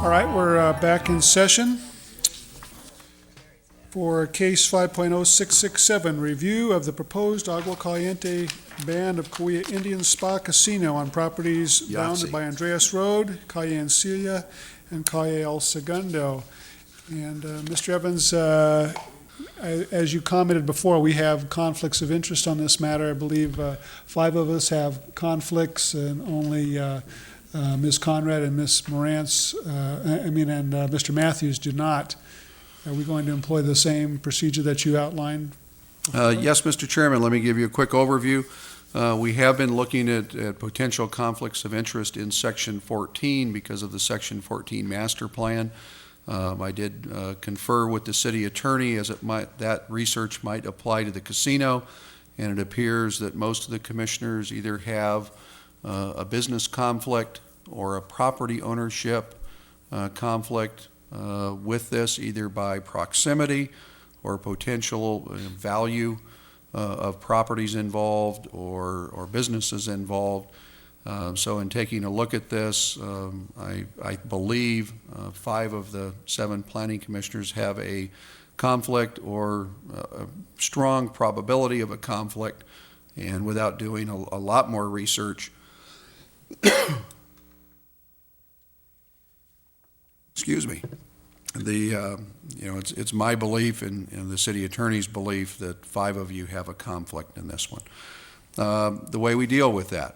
All right, we're back in session for case 5.0667, review of the proposed Agua Caliente Band of Cahuilla Indian Spa Casino on properties bounded by Andreas Road, Calle Encilla, and Calle El Segundo. And Mr. Evans, as you commented before, we have conflicts of interest on this matter. I believe 5 of us have conflicts, and only Ms. Conrad and Ms. Morantz, and Mr. Matthews do not. Are we going to employ the same procedure that you outlined? Yes, Mr. Chairman, let me give you a quick overview. We have been looking at potential conflicts of interest in Section 14 because of the Section 14 master plan. I did confer with the city attorney as that research might apply to the casino, and it appears that most of the commissioners either have a business conflict or a property ownership conflict with this, either by proximity or potential value of properties involved or businesses involved. So in taking a look at this, I believe 5 of the 7 planning commissioners have a conflict or a strong probability of a conflict, and without doing a lot more research, excuse me, it's my belief and the city attorney's belief that 5 of you have a conflict in this one. The way we deal with that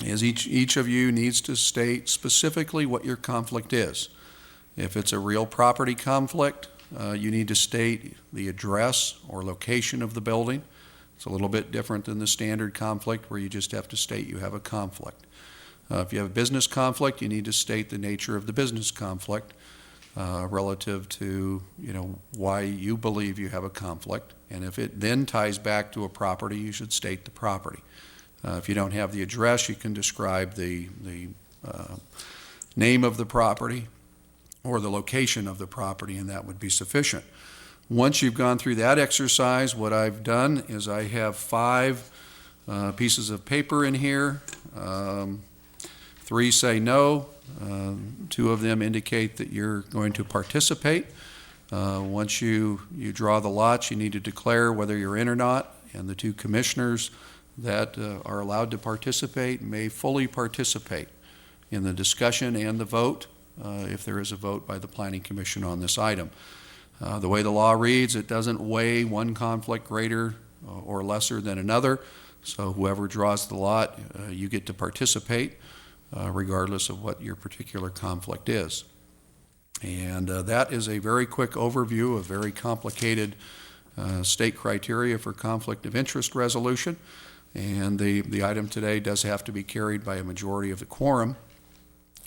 is each of you needs to state specifically what your conflict is. If it's a real property conflict, you need to state the address or location of the building. It's a little bit different than the standard conflict where you just have to state you have a conflict. If you have a business conflict, you need to state the nature of the business conflict relative to, why you believe you have a conflict. And if it then ties back to a property, you should state the property. If you don't have the address, you can describe the name of the property or the location of the property, and that would be sufficient. Once you've gone through that exercise, what I've done is I have 5 pieces of paper in here. 3 say no. 2 of them indicate that you're going to participate. Once you draw the lots, you need to declare whether you're in or not, and the 2 commissioners that are allowed to participate may fully participate in the discussion and the vote if there is a vote by the Planning Commission on this item. The way the law reads, it doesn't weigh one conflict greater or lesser than another, so whoever draws the lot, you get to participate regardless of what your particular conflict is. And that is a very quick overview of very complicated state criteria for conflict of interest resolution. And the item today does have to be carried by a majority of the quorum.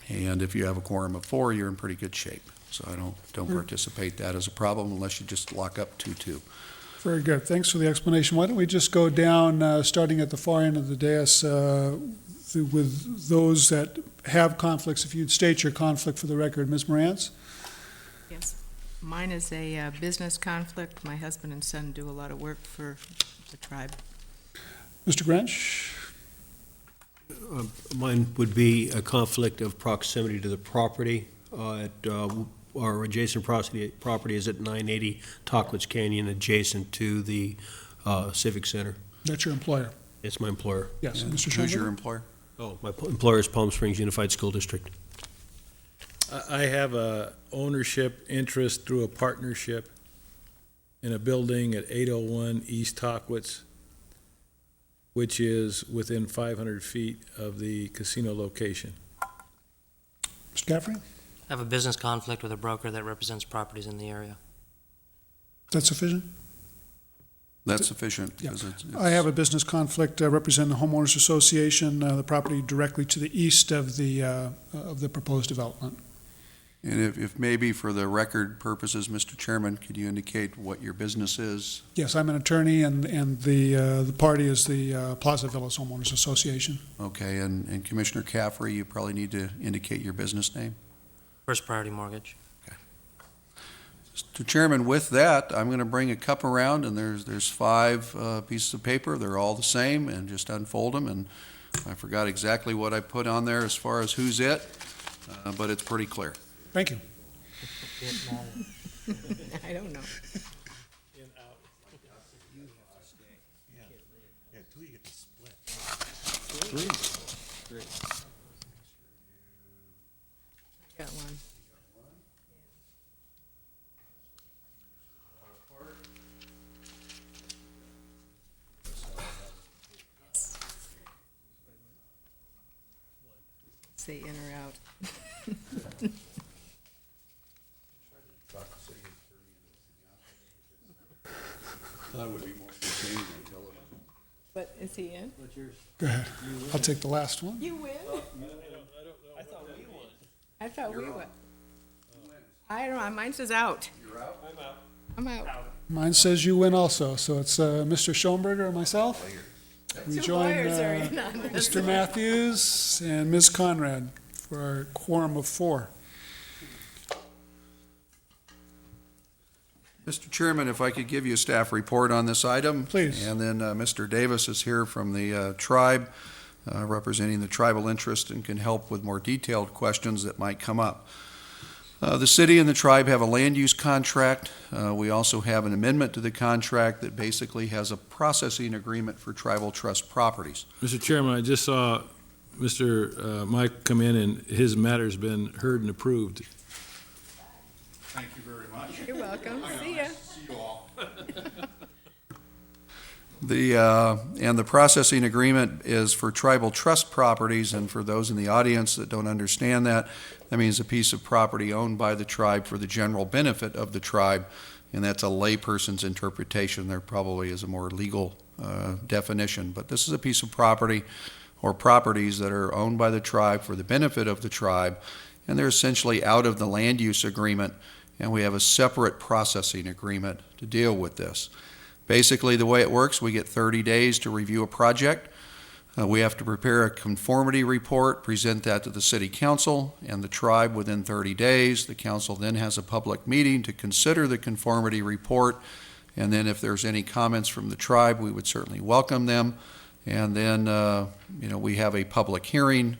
And if you have a quorum of 4, you're in pretty good shape. So I don't participate that as a problem unless you just lock up 2-2. Very good. Thanks for the explanation. Why don't we just go down, starting at the far end of the dais, with those that have conflicts. If you'd state your conflict for the record, Ms. Morantz? Yes. Mine is a business conflict. My husband and son do a lot of work for the tribe. Mr. Grinch? Mine would be a conflict of proximity to the property. Our adjacent property is at 980 Tockwitz Canyon, adjacent to the Civic Center. That's your employer? It's my employer. Yes, Yeah. Mr. Who's Schoenberg? your employer? Oh, my employer is Palm Springs Unified School District. I have a ownership interest through a partnership in a building at 801 East Tockwitz, which is within 500 feet of the casino location. Mr. Caffrey? I have a business conflict with a broker that represents properties in the area. Is that sufficient? That's sufficient. Yeah. 'Cause it's- I have a business conflict representing the homeowners association, the property directly to the east of the proposed development. And if maybe for the record purposes, Mr. Chairman, could you indicate what your business is? Yes, I'm an attorney, and the party is the Plaza Villas Homeowners Association. Okay, and Commissioner Caffrey, you probably need to indicate your business name. First Priority Mortgage. Mr. Chairman, with that, I'm going to bring a cup around, and there's 5 pieces of paper. They're all the same, and just unfold them. And I forgot exactly what I put on there as far as who's it, but it's pretty clear. Thank you. I don't know. Got one. Say in or out. But is he in? Go ahead. I'll take the last one. You win? I thought we won. I don't know, mine says out. You're out? I'm out. Mine says you win also, so it's Mr. Schoenberger and myself. We Two join lawyers are in on this. Mr. Matthews and Ms. Conrad for our quorum of 4. Mr. Chairman, if I could give you a staff report on this item. Please. And then Mr. Davis is here from the tribe, representing the tribal interest, and can help with more detailed questions that might come up. The city and the tribe have a land use contract. We also have an amendment to the contract that basically has a processing agreement for tribal trust properties. Mr. Chairman, I just saw Mr. Mike come in, and his matter's been heard and approved. Thank you very much. You're welcome. See ya. See you all. And the processing agreement is for tribal trust properties, and for those in the audience that don't understand that, that means a piece of property owned by the tribe for the general benefit of the tribe, and that's a layperson's interpretation. There probably is a more legal definition, but this is a piece of property or properties that are owned by the tribe for the benefit of the tribe, and they're essentially out of the land use agreement, and we have a separate processing agreement to deal with this. Basically, the way it works, we get 30 days to review a project. We have to prepare a conformity report, present that to the city council and the tribe within 30 days. The council then has a public meeting to consider the conformity report, and then if there's any comments from the tribe, we would certainly welcome them. And then, we have a public hearing.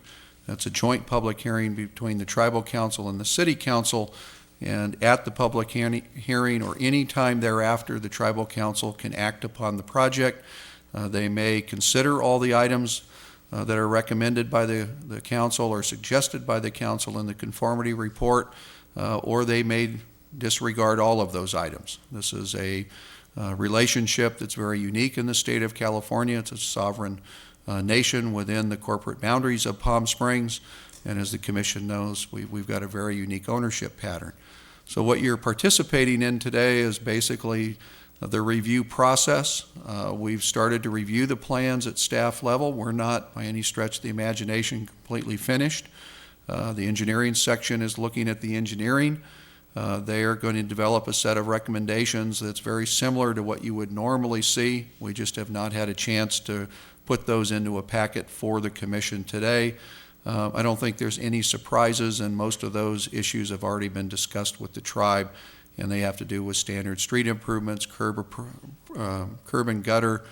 That's a joint public hearing between the tribal council and the city council. And at the public hearing or any time thereafter, the tribal council can act upon the project. They may consider all the items that are recommended by the council or suggested by the council in the conformity report, or they may disregard all of those items. This is a relationship that's very unique in the state of California. It's a sovereign nation within the corporate boundaries of Palm Springs. And as the commission knows, we've got a very unique ownership pattern. So what you're participating in today is basically the review process. We've started to review the plans at staff level. We're not, by any stretch of the imagination, completely finished. The engineering section is looking at the engineering. They are going to develop a set of recommendations that's very similar to what you would normally see. We just have not had a chance to put those into a packet for the commission today. I don't think there's any surprises, and most of those issues have already been discussed with the tribe, and they have to do with standard street improvements, curb and gutter,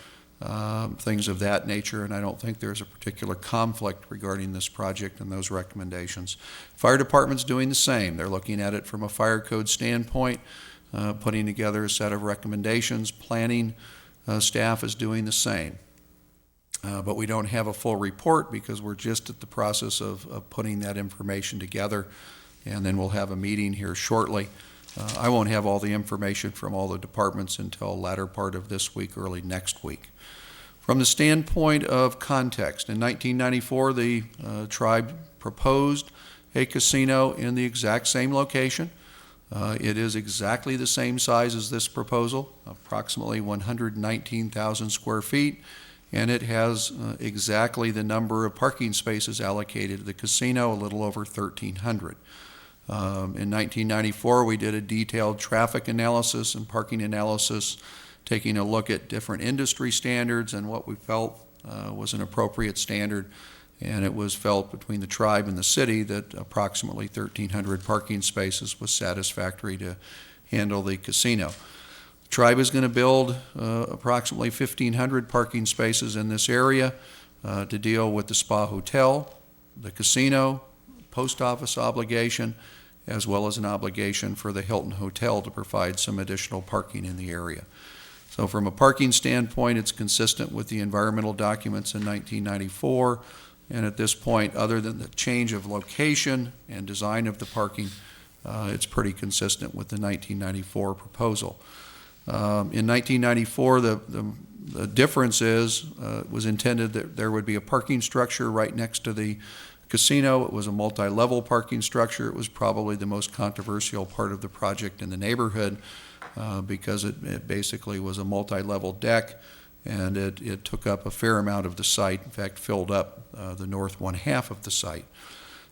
things of that nature, and I don't think there's a particular conflict regarding this project and those recommendations. Fire department's doing the same. They're looking at it from a fire code standpoint, putting together a set of recommendations. Planning staff is doing the same. But we don't have a full report because we're just at the process of putting that information together, and then we'll have a meeting here shortly. I won't have all the information from all the departments until latter part of this week, early next week. From the standpoint of context, in 1994, the tribe proposed a casino in the exact same location. It is exactly the same size as this proposal, approximately 119,000 square feet. And it has exactly the number of parking spaces allocated to the casino, a little over 1,300. In 1994, we did a detailed traffic analysis and parking analysis, taking a look at different industry standards and what we felt was an appropriate standard. And it was felt between the tribe and the city that approximately 1,300 parking spaces was satisfactory to handle the casino. Tribe is going to build approximately 1,500 parking spaces in this area to deal with the spa hotel, the casino, post office obligation, as well as an obligation for the Hilton Hotel to provide some additional parking in the area. So from a parking standpoint, it's consistent with the environmental documents in 1994, and at this point, other than the change of location and design of the parking, it's pretty consistent with the 1994 proposal. In 1994, the difference is, it was intended that there would be a parking structure right next to the casino. It was a multi-level parking structure. It was probably the most controversial part of the project in the neighborhood because it basically was a multi-level deck, and it took up a fair amount of the site, in fact filled up the north one half of the site.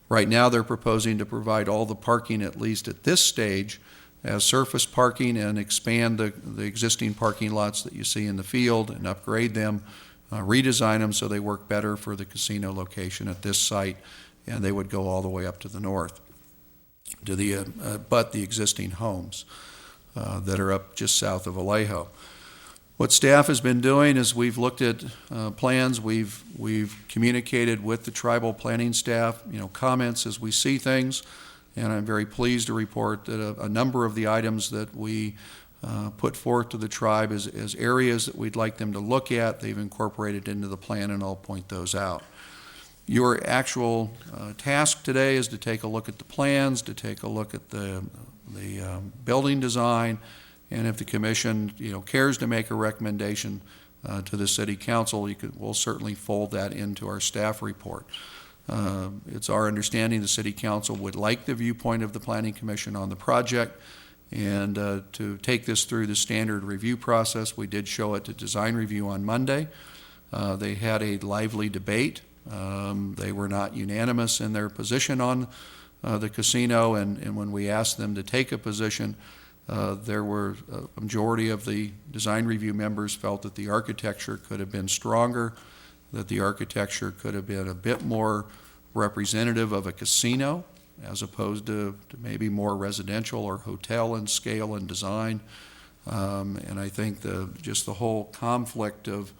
Right now they're proposing to provide all the parking, at least at this stage, as surface parking and expand the existing parking lots that you see in the field and upgrade them, redesign them so they work better for the casino location at this site, and they would go all the way up to the north to the but the existing homes that are up just south of Vallejo. What staff has been doing is we've looked at plans, we've communicated with the tribal planning staff, comments as we see things, and I'm very pleased to report that a number of the items that we put forth to the tribe as areas that we'd like them to look at, they've incorporated into the plan, and I'll point those out. Your actual task today is to take a look at the plans, to take a look at the building design, and if the commission cares to make a recommendation to the city council, we'll certainly fold that into our staff report. It's our understanding the city council would like the viewpoint of the planning commission on the project, and to take this through the standard review process. We did show it to design review on Monday. They had a lively debate. They were not unanimous in their position on the casino, and when we asked them to take a position, there were a majority of the design review members felt that the architecture could have been stronger, that the architecture could have been a bit more representative of a casino as opposed to maybe more residential or hotel in scale and design. And I think just the whole conflict of,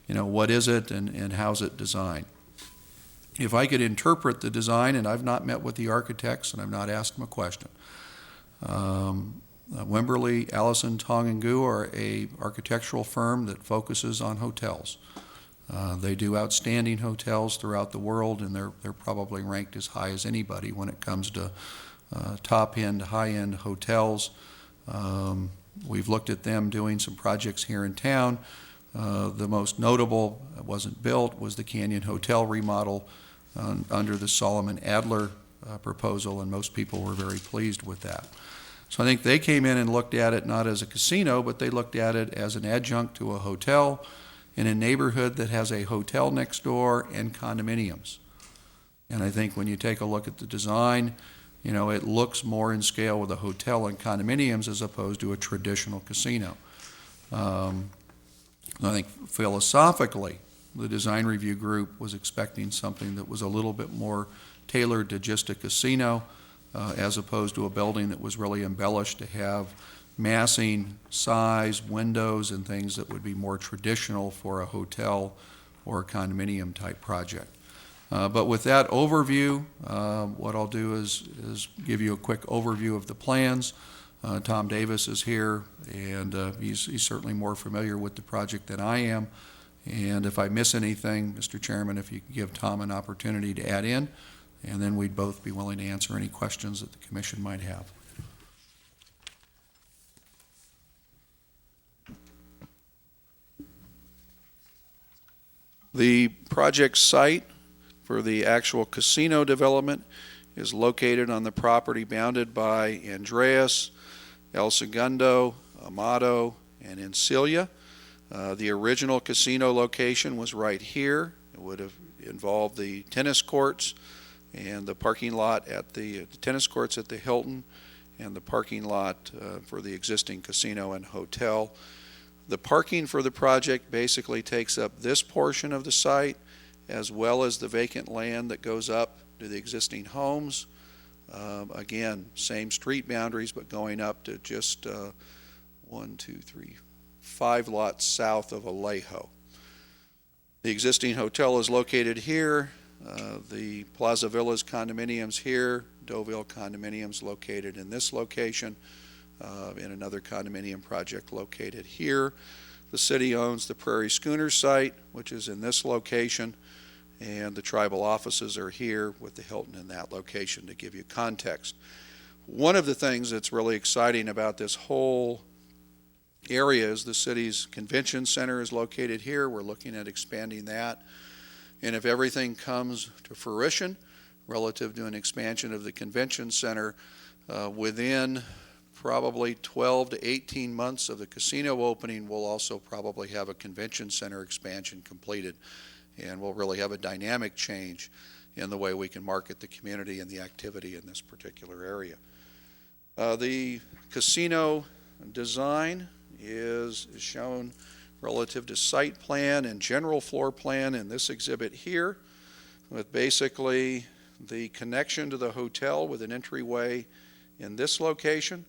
what is it and how's it designed. If I could interpret the design, and I've not met with the architects and I've not asked them a question, Wimberly, Allison, Tong and Gu are a architectural firm that focuses on hotels. They do outstanding hotels throughout the world, and they're probably ranked as high as anybody when it comes to top-end, high-end hotels. We've looked at them doing some projects here in town. The most notable, that wasn't built, was the Canyon Hotel remodel under the Solomon Adler proposal, and most people were very pleased with that. So I think they came in and looked at it not as a casino, but they looked at it as an adjunct to a hotel in a neighborhood that has a hotel next door and condominiums. And I think when you take a look at the design, it looks more in scale with a hotel and condominiums as opposed to a traditional casino. I think philosophically, the design review group was expecting something that was a little bit more tailored to just a casino, as opposed to a building that was really embellished to have massing, size, windows, and things that would be more traditional for a hotel or a condominium type project. But with that overview, what I'll do is give you a quick overview of the plans. Tom Davis is here, and he's certainly more familiar with the project than I am. And if I miss anything, Mr. Chairman, if you could give Tom an opportunity to add in, and then we'd both be willing to answer any questions that the commission might have. The project site for the actual casino development is located on the property bounded by Andreas, El Segundo, Amado, and Encilia. The original casino location was right here. It would have involved the tennis courts and the parking lot at the tennis courts at the Hilton and the parking lot for the existing casino and hotel. The parking for the project basically takes up this portion of the site as well as the vacant land that goes up to the existing homes. Again, same street boundaries, but going up to just 5 lots south of Vallejo. The existing hotel is located here. The Plaza Villas condominiums here, Deauville condominiums located in this location, and another condominium project located here. The city owns the Prairie Schooner site, which is in this location, and the tribal offices are here with the Hilton in that location to give you context. One of the things that's really exciting about this whole area is the city's convention center is located here. We're looking at expanding that. And if everything comes to fruition relative to an expansion of the convention center, within probably 12 to 18 months of the casino opening, we'll also probably have a convention center expansion completed. And we'll really have a dynamic change in the way we can market the community and the activity in this particular area. The casino design is shown relative to site plan and general floor plan in this exhibit here, with basically the connection to the hotel with an entryway in this location,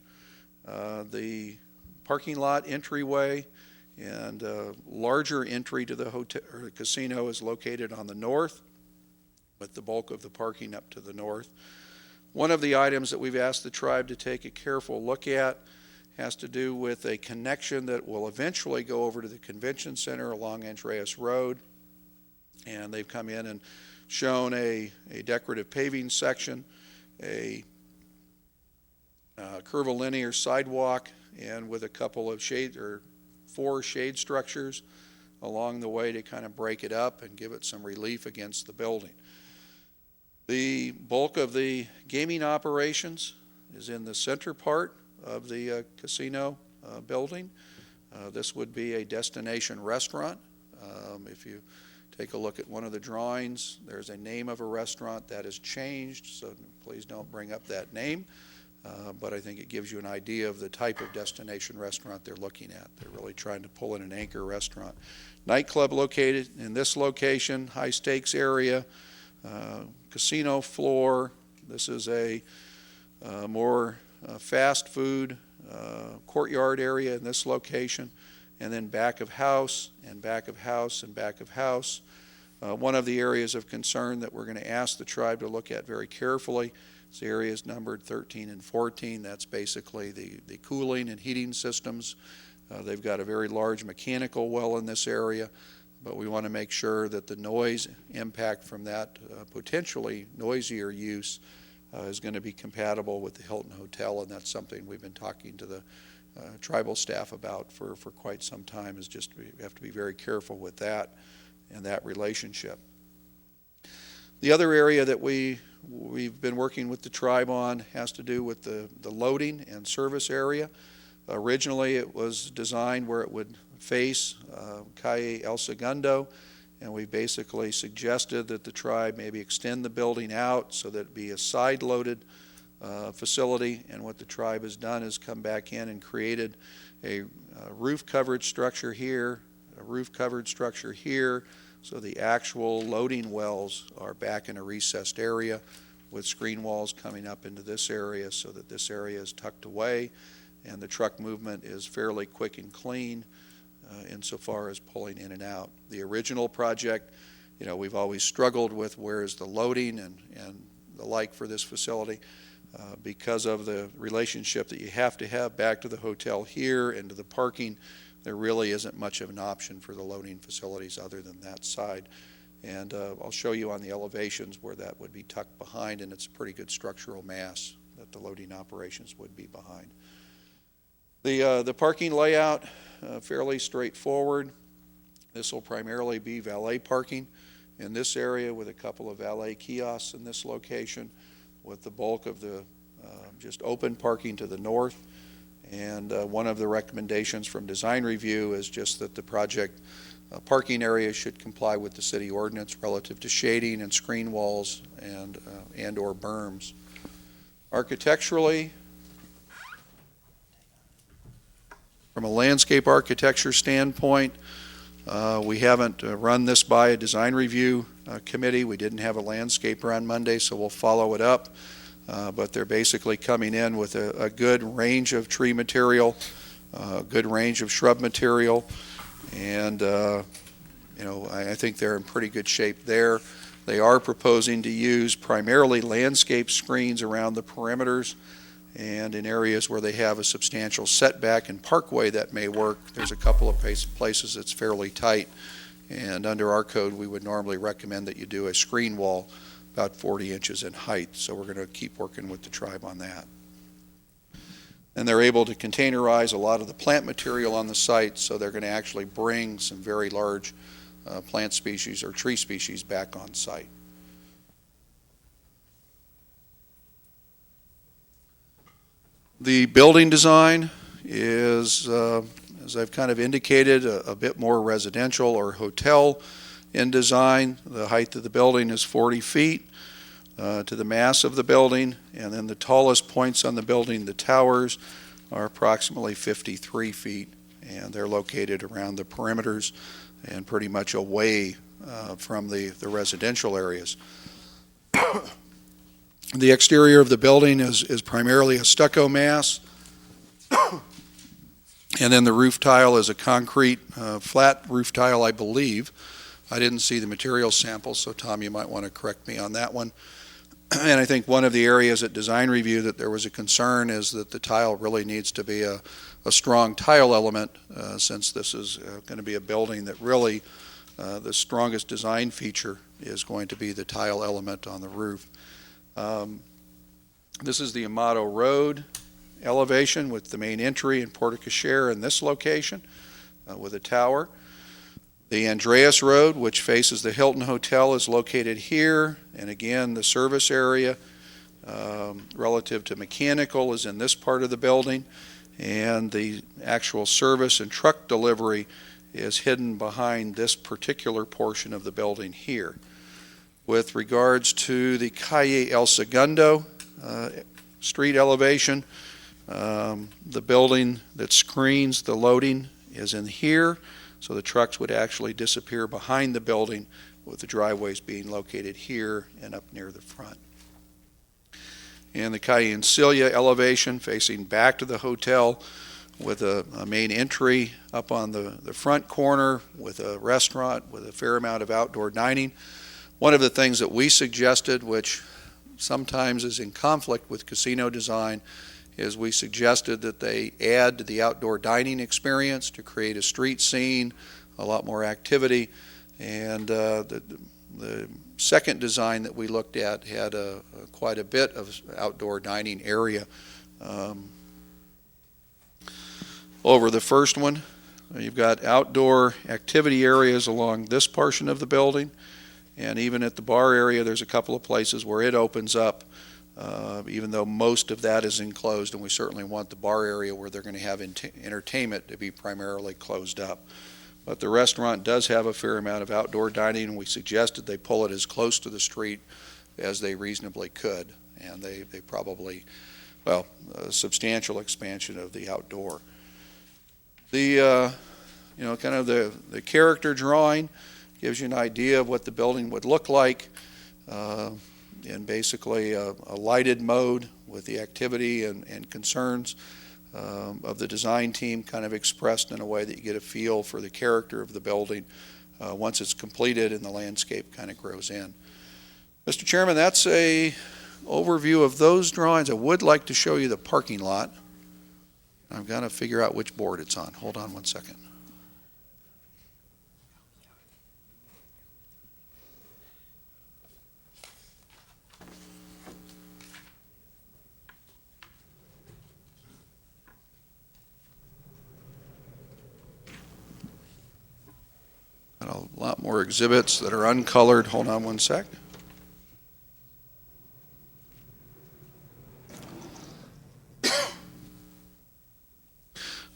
the parking lot entryway, and a larger entry to the hotel or casino is located on the north, with the bulk of the parking up to the north. One of the items that we've asked the tribe to take a careful look at has to do with a connection that will eventually go over to the convention center along Andreas Road. And they've come in and shown a decorative paving section, a curvilinear sidewalk, and with a couple of shade or 4 shade structures along the way to kind of break it up and give it some relief against the building. The bulk of the gaming operations is in the center part of the casino building. This would be a destination restaurant. If you take a look at one of the drawings, there's a name of a restaurant that has changed, so please don't bring up that name. But I think it gives you an idea of the type of destination restaurant they're looking at. They're really trying to pull in an anchor restaurant. Nightclub located in this location, high stakes area, casino floor. This is a more fast food courtyard area in this location, and then back of house and back of house and back of house. One of the areas of concern that we're going to ask the tribe to look at very carefully is the areas numbered 13 and 14. That's basically the cooling and heating systems. They've got a very large mechanical well in this area, but we want to make sure that the noise impact from that potentially noisier use is going to be compatible with the Hilton Hotel, and that's something we've been talking to the tribal staff about for quite some time, is just we have to be very careful with that and that relationship. The other area that we've been working with the tribe on has to do with the loading and service area. Originally, it was designed where it would face Calle El Segundo, and we basically suggested that the tribe maybe extend the building out so that it be a side-loaded facility. And what the tribe has done is come back in and created a roof-covered structure here, a roof-covered structure here, so the actual loading wells are back in a recessed area with screen walls coming up into this area so that this area is tucked away and the truck movement is fairly quick and clean insofar as pulling in and out. The original project, we've always struggled with where is the loading and the like for this facility because of the relationship that you have to have back to the hotel here and to the parking. There really isn't much of an option for the loading facilities other than that side. And I'll show you on the elevations where that would be tucked behind, and it's a pretty good structural mass that the loading operations would be behind. The parking layout, fairly straightforward. This will primarily be valet parking in this area with a couple of valet kiosks in this location, with the bulk of the just open parking to the north. And one of the recommendations from design review is just that the project parking area should comply with the city ordinance relative to shading and screen walls and or berms. Architecturally, from a landscape architecture standpoint, we haven't run this by a design review committee. We didn't have a landscaper on Monday, so we'll follow it up. But they're basically coming in with a good range of tree material, a good range of shrub material, and I think they're in pretty good shape there. They are proposing to use primarily landscape screens around the perimeters, and in areas where they have a substantial setback and parkway that may work. There's a couple of places that's fairly tight, and under our code we would normally recommend that you do a screen wall about 40 inches in height, so we're going to keep working with the tribe on that. And they're able to containerize a lot of the plant material on the site, so they're going to actually bring some very large plant species or tree species back on site. The building design is, as I've kind of indicated, a bit more residential or hotel in design. The height of the building is 40 feet to the mass of the building, and then the tallest points on the building, the towers, are approximately 53 feet, and they're located around the perimeters and pretty much away from the residential areas. The exterior of the building is primarily a stucco mass, and then the roof tile is a concrete flat roof tile, I believe. I didn't see the material sample, so Tom, you might want to correct me on that one. And I think one of the areas at design review that there was a concern is that the tile really needs to be a strong tile element, since this is going to be a building that really the strongest design feature is going to be the tile element on the roof. This is the Amato Road elevation with the main entry and porte cochere in this location with a tower. The Andreas Road, which faces the Hilton Hotel, is located here, and again the service area relative to mechanical is in this part of the building, and the actual service and truck delivery is hidden behind this particular portion of the building here. With regards to the Calle El Segundo street elevation, the building that screens the loading is in here, so the trucks would actually disappear behind the building, with the driveways being located here and up near the front. And the Calle Encilia elevation facing back to the hotel with a main entry up on the front corner with a restaurant with a fair amount of outdoor dining. One of the things that we suggested, which sometimes is in conflict with casino design, is we suggested that they add to the outdoor dining experience to create a street scene, a lot more activity. And the second design that we looked at had quite a bit of outdoor dining area. Over the first one, you've got outdoor activity areas along this portion of the building, and even at the bar area there's a couple of places where it opens up, even though most of that is enclosed, and we certainly want the bar area where they're going to have entertainment to be primarily closed up. But the restaurant does have a fair amount of outdoor dining, and we suggested they pull it as close to the street as they reasonably could, and they probably, well, a substantial expansion of the outdoor. The kind of the character drawing gives you an idea of what the building would look like in basically a lighted mode, with the activity and concerns of the design team kind of expressed in a way that you get a feel for the character of the building once it's completed and the landscape kind of grows in. Mr. Chairman, that's a overview of those drawings. I would like to show you the parking lot. I've got to figure out which board it's on. Hold on one second. Got a lot more exhibits that are uncolored. Hold on one sec.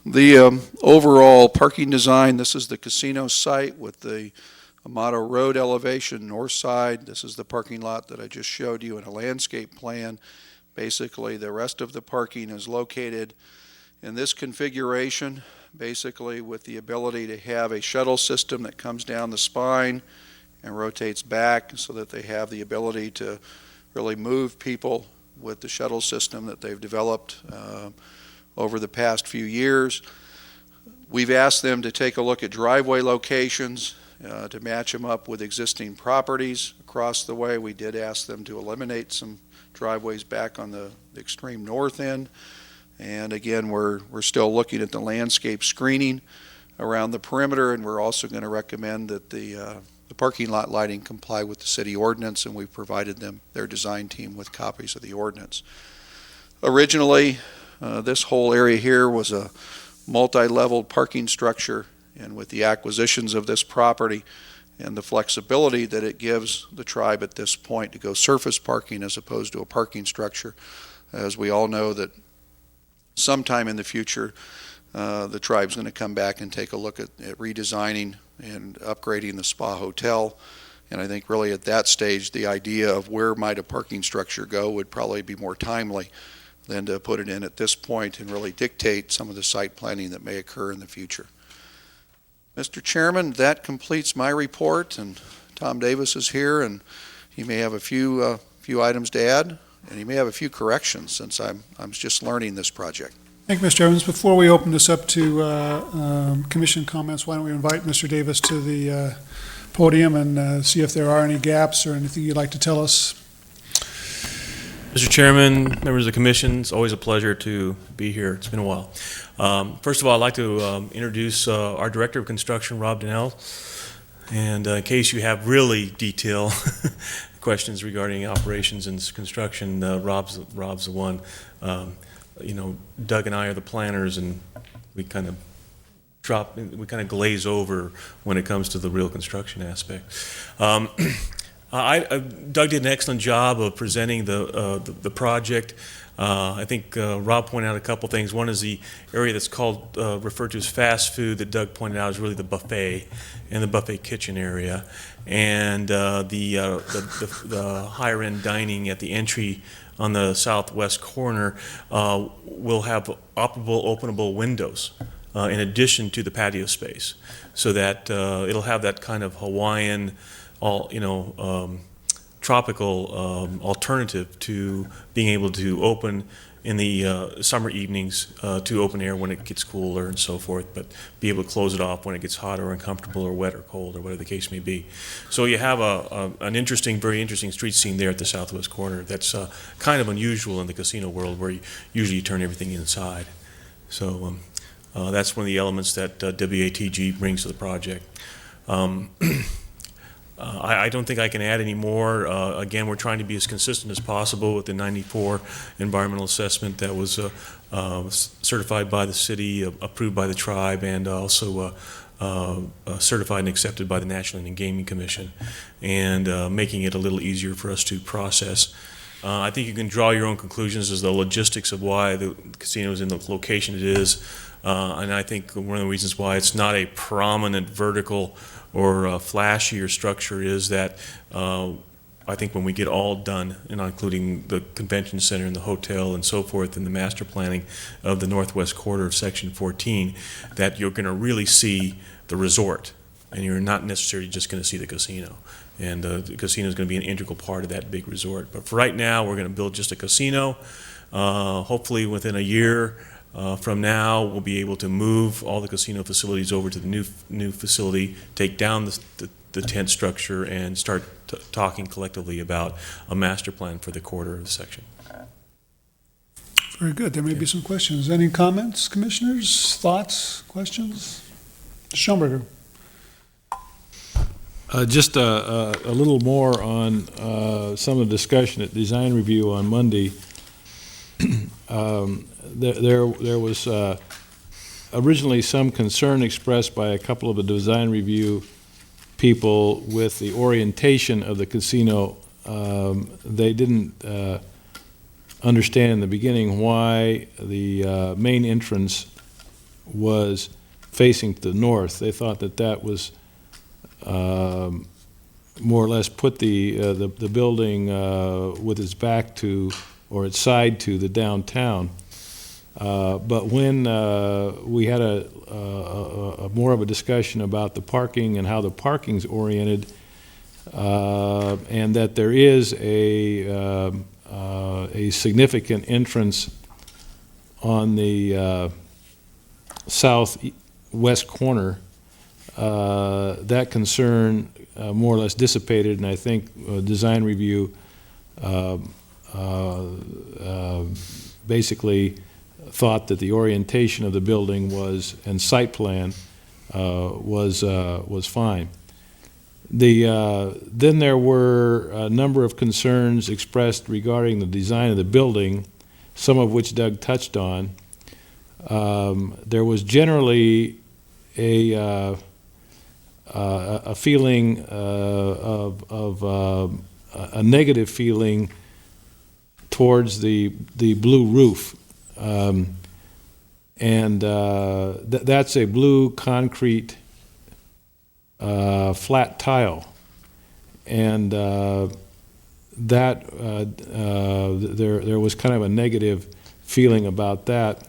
The overall parking design, this is the casino site with the Amato Road elevation, north side. This is the parking lot that I just showed you in a landscape plan. Basically, the rest of the parking is located in this configuration, basically with the ability to have a shuttle system that comes down the spine and rotates back, so that they have the ability to really move people with the shuttle system that they've developed over the past few years. We've asked them to take a look at driveway locations to match them up with existing properties across the way. We did ask them to eliminate some driveways back on the extreme north end. And again, we're still looking at the landscape screening around the perimeter, and we're also going to recommend that the parking lot lighting comply with the city ordinance, and we've provided them, their design team, with copies of the ordinance. Originally, this whole area here was a multi-level parking structure, and with the acquisitions of this property and the flexibility that it gives the tribe at this point to go surface parking as opposed to a parking structure, as we all know that sometime in the future the tribe's going to come back and take a look at redesigning and upgrading the spa hotel. And I think really at that stage, the idea of where might a parking structure go would probably be more timely than to put it in at this point and really dictate some of the site planning that may occur in the future. Mr. Chairman, that completes my report, and Tom Davis is here, and he may have a few items to add, and he may have a few corrections since I'm just learning this project. Thank you, Mr. Evans. Before we open this up to commission comments, why don't we invite Mr. Davis to the podium and see if there are any gaps or anything you'd like to tell us. Mr. Chairman, members of the commission, it's always a pleasure to be here. It's been a while. First of all, I'd like to introduce our Director of Construction, Rob Donnell. And in case you have really detailed questions regarding operations and construction, Rob's the one. Doug and I are the planners, and we kind of glaze over when it comes to the real construction aspect. Doug did an excellent job of presenting the project. I think Rob pointed out a couple things. One is the area that's called referred to as fast food that Doug pointed out is really the buffet and the buffet kitchen area, and the higher end dining at the entry on the southwest corner will have openable windows in addition to the patio space, so that it'll have that kind of Hawaiian, tropical alternative to being able to open in the summer evenings to open air when it gets cooler and so forth, but be able to close it off when it gets hot or uncomfortable or wet or cold or whatever the case may be. So you have an interesting, very interesting street scene there at the southwest corner that's kind of unusual in the casino world, where you usually turn everything inside. So that's one of the elements that WATG brings to the project. I don't think I can add any more. Again, we're trying to be as consistent as possible with the 94 environmental assessment that was certified by the city, approved by the tribe, and also certified and accepted by the National Indian Gaming Commission, and making it a little easier for us to process. I think you can draw your own conclusions as the logistics of why the casino is in the location it is, and I think one of the reasons why it's not a prominent vertical or flashier structure is that I think when we get all done, and including the convention center and the hotel and so forth, and the master planning of the northwest quarter of Section 14, that you're going to really see the resort, and you're not necessarily just going to see the casino. And the casino is going to be an integral part of that big resort. But for right now, we're going to build just a casino. Hopefully within a year from now, we'll be able to move all the casino facilities over to the new facility, take down the tent structure, and start talking collectively about a master plan for the quarter of the section. Very good. There may be some questions. Any comments, commissioners? Thoughts? Questions? Schoenberger. Just a little more on some of the discussion at Design Review on Monday. There was originally some concern expressed by a couple of the Design Review people with the orientation of the casino. They didn't understand in the beginning why the main entrance was facing to the north. They thought that was more or less put the building with its back to, or its side to, the downtown. But when we had a more of a discussion about the parking and how the parking's oriented, and that there is a significant entrance on the southwest corner, that concern more or less dissipated, and I think design review basically thought that the orientation of the building was, and site plan was fine. Then there were a number of concerns expressed regarding the design of the building, some of which Doug touched on. There was generally a feeling of a negative feeling towards the blue roof. That's a blue concrete flat tile. And there was kind of a negative feeling about that.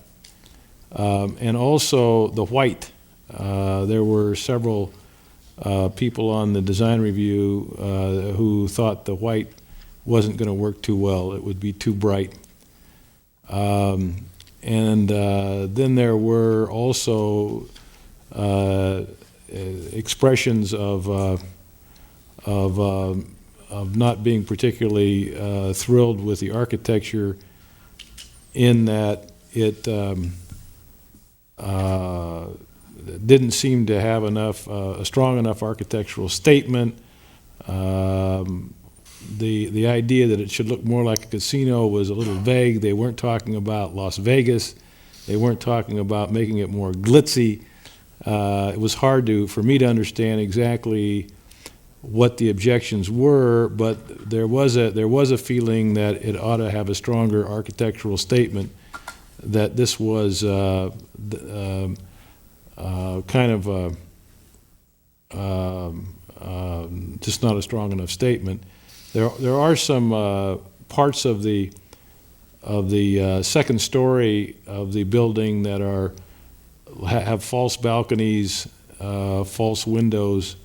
And also the white. There were several people on the design review who thought the white wasn't going to work too well. It would be too bright. Then there were also expressions of not being particularly thrilled with the architecture, in that it didn't seem to have a strong enough architectural statement. The idea that it should look more like a casino was a little vague. They weren't talking about Las Vegas. They weren't talking about making it more glitzy. It was hard for me to understand exactly what the objections were, but there was a feeling that it ought to have a stronger architectural statement, that this was kind of just not a strong enough statement. There are some parts of the second story of the building that have false balconies, false windows,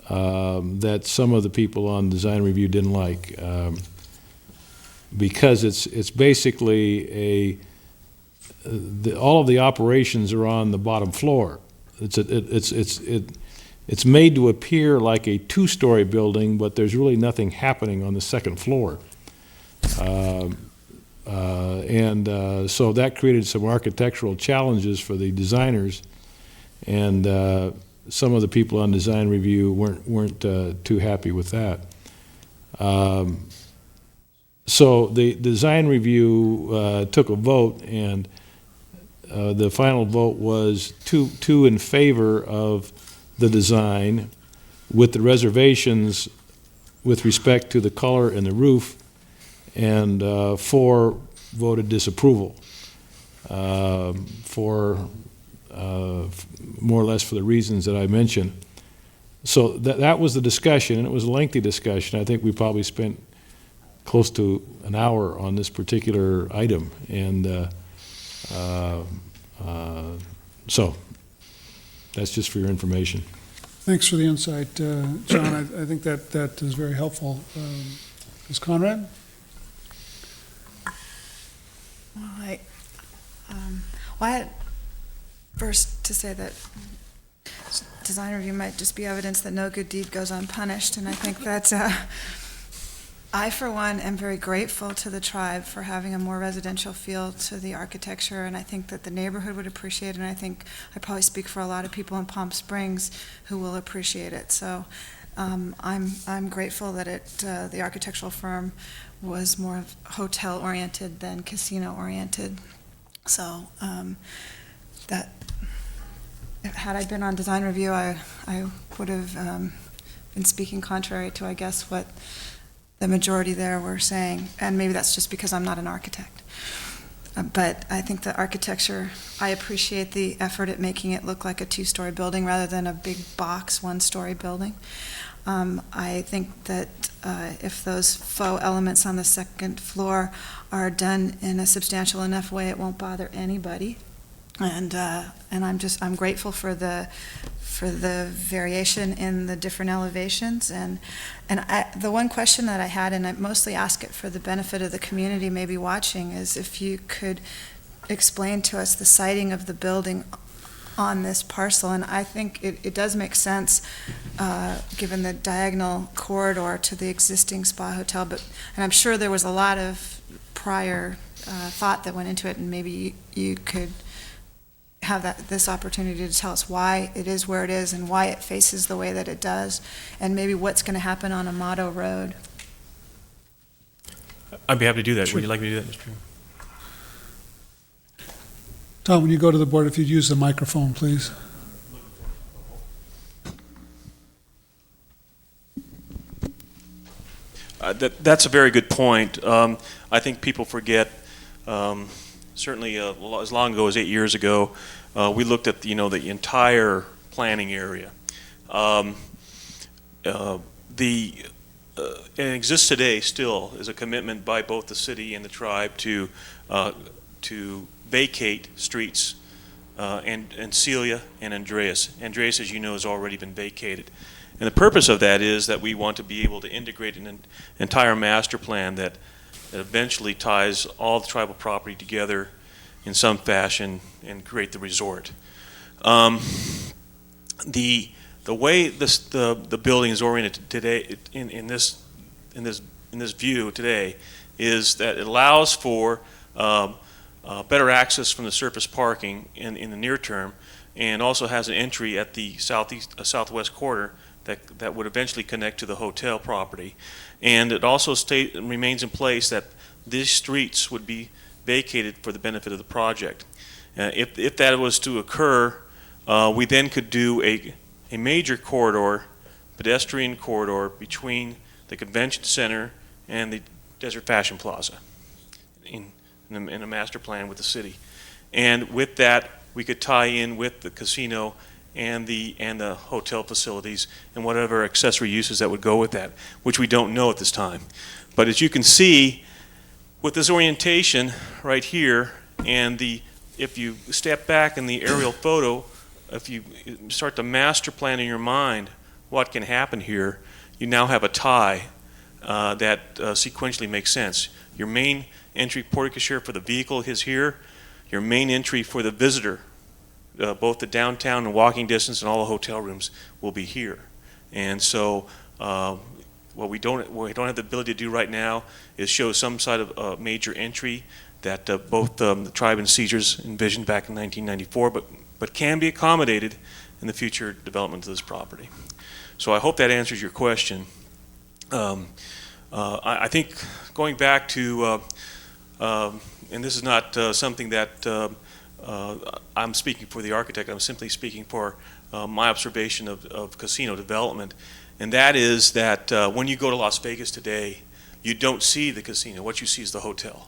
that some of the people on design review didn't like, because it's basically all of the operations are on the bottom floor. It's made to appear like a two-story building, but there's really nothing happening on the second floor. So that created some architectural challenges for the designers, and some of the people on design review weren't too happy with that. So the design review took a vote, and the final vote was two in favor of the design, with the reservations with respect to the color and the roof, and 4 voted disapproval, for more or less for the reasons that I mentioned. So that was the discussion, and it was a lengthy discussion. I think we probably spent close to an hour on this particular item, and so that's just for your information. Thanks for the insight, John. I think that is very helpful. Ms. Conrad? Well, I had first to say that design review might just be evidence that no good deed goes unpunished, and I think that's I, for one, am very grateful to the tribe for having a more residential feel to the architecture, and I think that the neighborhood would appreciate it, and I think I probably speak for a lot of people in Palm Springs who will appreciate it. So I'm grateful that the architectural firm was more hotel-oriented than casino-oriented. So that, had I been on design review, I would have been speaking contrary to, I guess, what the majority there were saying, and maybe that's just because I'm not an architect. But I think the architecture, I appreciate the effort at making it look like a 2-story building rather than a big box 1-story building. I think that if those faux elements on the second floor are done in a substantial enough way, it won't bother anybody. And I'm grateful for the variation in the different elevations, and the one question that I had, and I mostly ask it for the benefit of the community maybe watching, is if you could explain to us the siting of the building on this parcel, and I think it does make sense, given the diagonal corridor to the existing spa hotel, and I'm sure there was a lot of prior thought that went into it, and maybe you could have this opportunity to tell us why it is where it is and why it faces the way that it does, and maybe what's going to happen on Amato Road. I'd be happy to do that. Would you like me to do that, Mr. Chairman? Tom, when you go to the board, if you'd use the microphone, please. That's a very good point. I think people forget, certainly as long ago as 8 years ago, we looked at the entire planning area. It exists today still as a commitment by both the city and the tribe to vacate streets, and Celia and Andreas. Andreas, as you know, has already been vacated. And the purpose of that is that we want to be able to integrate an entire master plan that eventually ties all the tribal property together in some fashion and create the resort. The way the building is oriented today in this view today is that it allows for better access from the surface parking in the near term, and also has an entry at the southwest corner that would eventually connect to the hotel property. And it also remains in place that these streets would be vacated for the benefit of the project. If that was to occur, we then could do a major corridor, pedestrian corridor, between the convention center and the Desert Fashion Plaza in a master plan with the city. And with that, we could tie in with the casino and the hotel facilities and whatever accessory uses that would go with that, which we don't know at this time. But as you can see, with this orientation right here, and if you step back in the aerial photo, if you start to master plan in your mind what can happen here, you now have a tie that sequentially makes sense. Your main entry porte-cochere for the vehicle is here. Your main entry for the visitor, both the downtown and walking distance and all the hotel rooms, will be here. And so what we don't have the ability to do right now is show some side of major entry that both the tribe and Caesars envisioned back in 1994, but can be accommodated in the future development of this property. So I hope that answers your question. I think going back to, and this is not something that I'm speaking for the architect, I'm simply speaking for my observation of casino development, and that is that when you go to Las Vegas today, you don't see the casino. What you see is the hotel.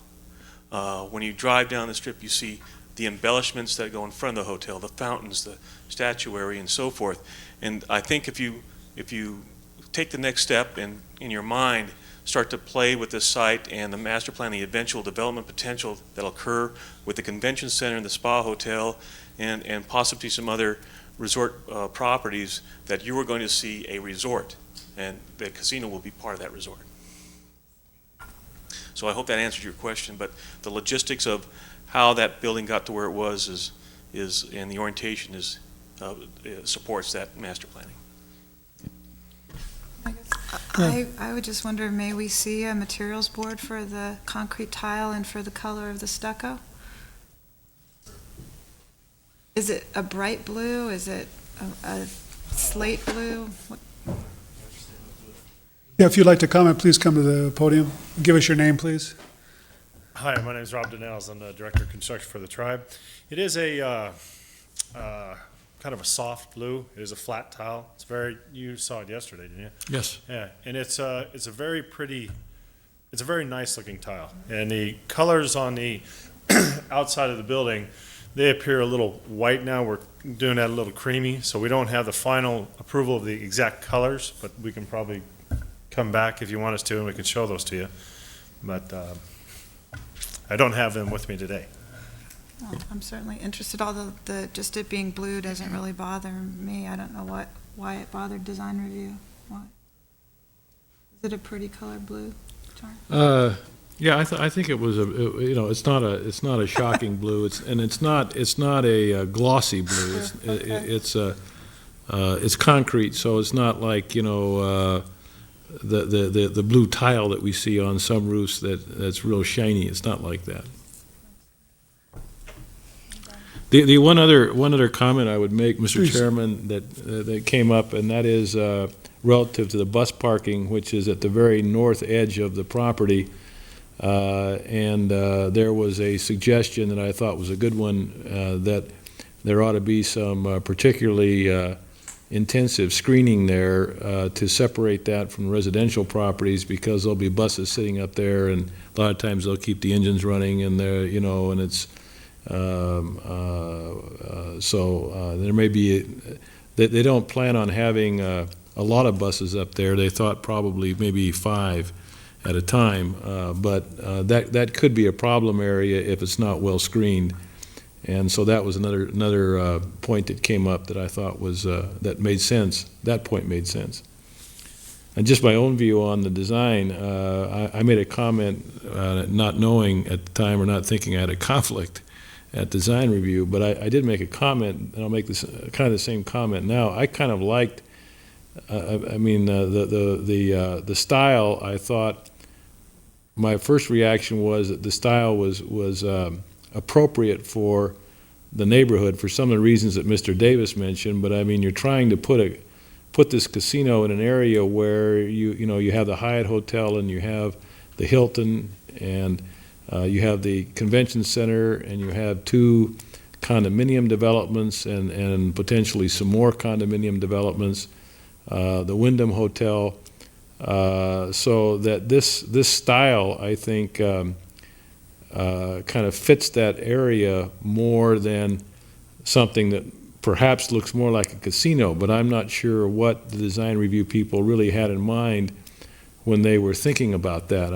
When you drive down the strip, you see the embellishments that go in front of the hotel, the fountains, the statuary, and so forth. And I think if you take the next step and in your mind start to play with this site and the master plan, the eventual development potential that'll occur with the convention center and the spa hotel and possibly some other resort properties, that you are going to see a resort, and the casino will be part of that resort. So I hope that answers your question, but the logistics of how that building got to where it was is and the orientation supports that master planning. I would just wonder, may we see a materials board for the concrete tile and for the color of the stucco? Is it a bright blue? Is it a slate blue? Yeah, if you'd like to comment, please come to the podium. Give us your name, please. Hi, my name is Rob Donnells. I'm the Director of Construction for the tribe. It is a kind of a soft blue. It is a flat tile. It's you saw it yesterday, didn't you? Yes. Yeah, and it's a very pretty, it's a very nice looking tile. And the colors on the outside of the building, they appear a little white now. We're doing that a little creamy, so we don't have the final approval of the exact colors, but we can probably come back if you want us to, and we can show those to you. But I don't have them with me today. Well, I'm certainly interested, although just it being blue doesn't really bother me. I don't know why it bothered design review. Why? Is it a pretty color blue, John? Yeah, I think it was it's not a shocking blue. It's not a glossy blue. It's concrete, so it's not like, the blue tile that we see on some roofs that's real shiny. It's not like that. The one other comment I would make, Mr. Please. Chairman, that came up, and that is relative to the bus parking, which is at the very north edge of the property. There was a suggestion that I thought was a good one, that there ought to be some particularly intensive screening there to separate that from residential properties, because there'll be buses sitting up there, and a lot of times they'll keep the engines running, and and it's there may be, they don't plan on having a lot of buses up there. They thought probably maybe 5 at a time, but that could be a problem area if it's not well screened. And so that was another point that came up that I thought was that made sense. That point made sense. And just my own view on the design, I made a comment not knowing at the time, or not thinking I had a conflict at design review, but I did make a comment, and I'll make this kind of the same comment now. I kind of liked, the style. I thought my first reaction was that the style was appropriate for the neighborhood for some of the reasons that Mr. Davis mentioned. But you're trying to put this casino in an area where you have the Hyatt Hotel, and you have the Hilton, and you have the convention center, and you have 2 condominium developments, and potentially some more condominium developments, the Wyndham Hotel, so that this style, I think, kind of fits that area more than something that perhaps looks more like a casino. But I'm not sure what the design review people really had in mind when they were thinking about that.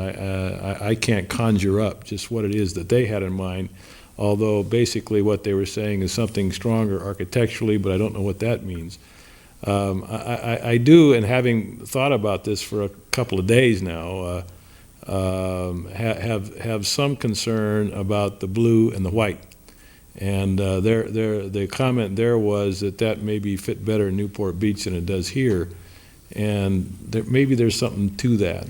I can't conjure up just what it is that they had in mind, although basically what they were saying is something stronger architecturally, but I don't know what that means. I do, and having thought about this for a couple of days now, have some concern about the blue and the white. And the comment there was that maybe fit better in Newport Beach than it does here. And maybe there's something to that.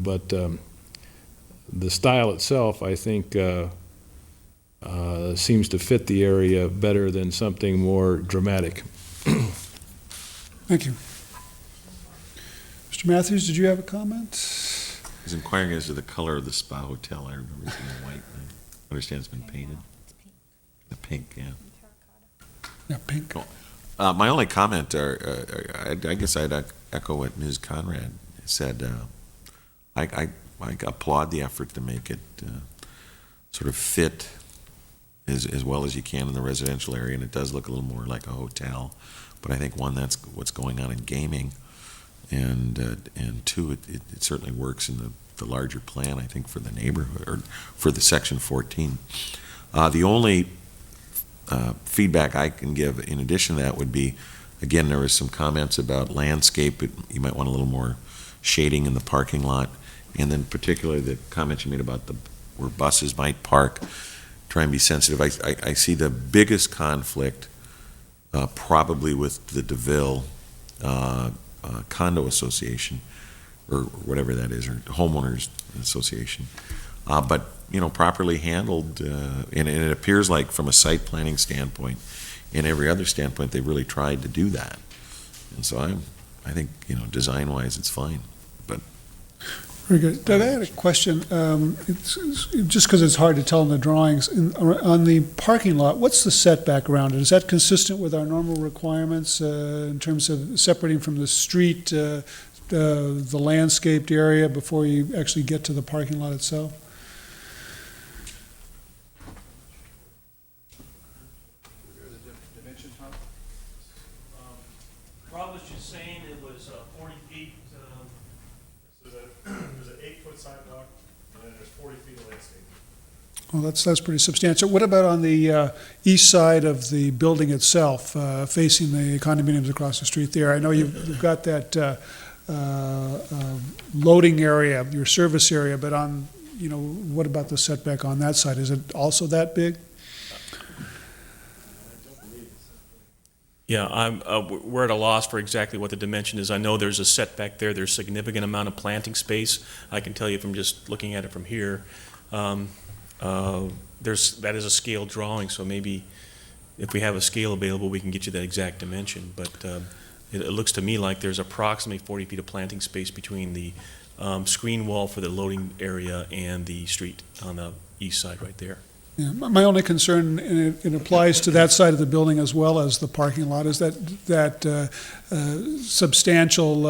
But the style itself, I think, seems to fit the area better than something more dramatic. Thank you. Mr. Matthews, did you have a comment? I was inquiring as to the color of the Spa Hotel. I remember it's in white. I understand it's been painted. The pink, yeah. Yeah, pink. My only comment, I guess I'd echo what Ms. Conrad said. I applaud the effort to make it sort of fit as well as you can in the residential area, and it does look a little more like a hotel. But I think, one, that's what's going on in gaming, and 2, it certainly works in the larger plan, I think, for the neighborhood, or for the Section 14. The only feedback I can give in addition to that would be, again, there was some comments about landscape. You might want a little more shading in the parking lot, and then particularly the comments you made about where buses might park. Try and be sensitive. I see the biggest conflict probably with the DeVille Condo Association, or whatever that is, or Homeowners Association. But properly handled, and it appears like from a site planning standpoint and every other standpoint, they really tried to do that. And so I think, design-wise, it's fine. But very good. Doug, I had a question. It's just because it's hard to tell in the drawings. On the parking lot, what's the setback around it? Is that consistent with our normal requirements in terms of separating from the street, the landscaped area before you actually get to the parking lot itself? Rob was just saying it was 40 feet. There's an 8-foot sidewalk, and then there's 40 feet of landscape. Well, that's pretty substantial. What about on the east side of the building itself, facing the condominiums across the street there? I know you've got that loading area, your service area, but on, what about the setback on that side? Is it also that big? Yeah, we're at a loss for exactly what the dimension is. I know there's a setback there. There's a significant amount of planting space. I can tell you from just looking at it from here. That is a scale drawing, so maybe if we have a scale available, we can get you that exact dimension. But it looks to me like there's approximately 40 feet of planting space between the screen wall for the loading area and the street on the east side right there. Yeah, my only concern, and it applies to that side of the building as well as the parking lot, is that substantial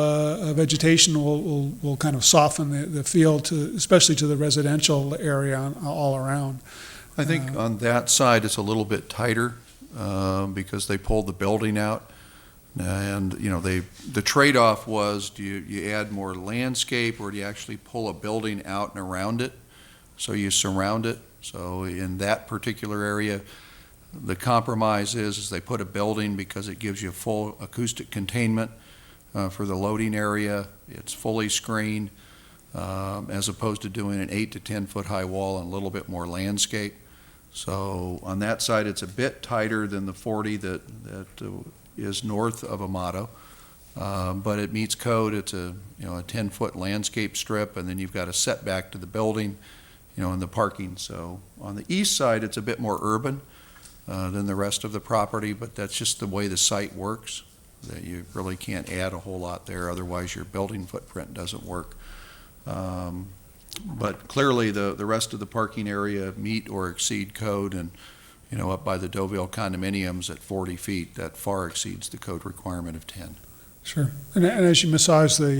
vegetation will kind of soften the feel, especially to the residential area all around. I think on that side, it's a little bit tighter because they pulled the building out. And, the trade-off was, do you add more landscape, or do you actually pull a building out and around it? So you surround it. So in that particular area, the compromise is they put a building because it gives you full acoustic containment for the loading area. It's fully screened, as opposed to doing an 8 to 10 foot high wall and a little bit more landscape. So on that side, it's a bit tighter than the 40 that is north of Amato, but it meets code. It's a 10 foot landscape strip, and then you've got a setback to the building, in the parking. So on the east side, it's a bit more urban than the rest of the property, but that's just the way the site works, that you really can't add a whole lot there, otherwise your building footprint doesn't work. But clearly, the rest of the parking area meet or exceed code, and up by the Deauville condominiums at 40 feet, that far exceeds the code requirement of 10. Sure. And as you massage the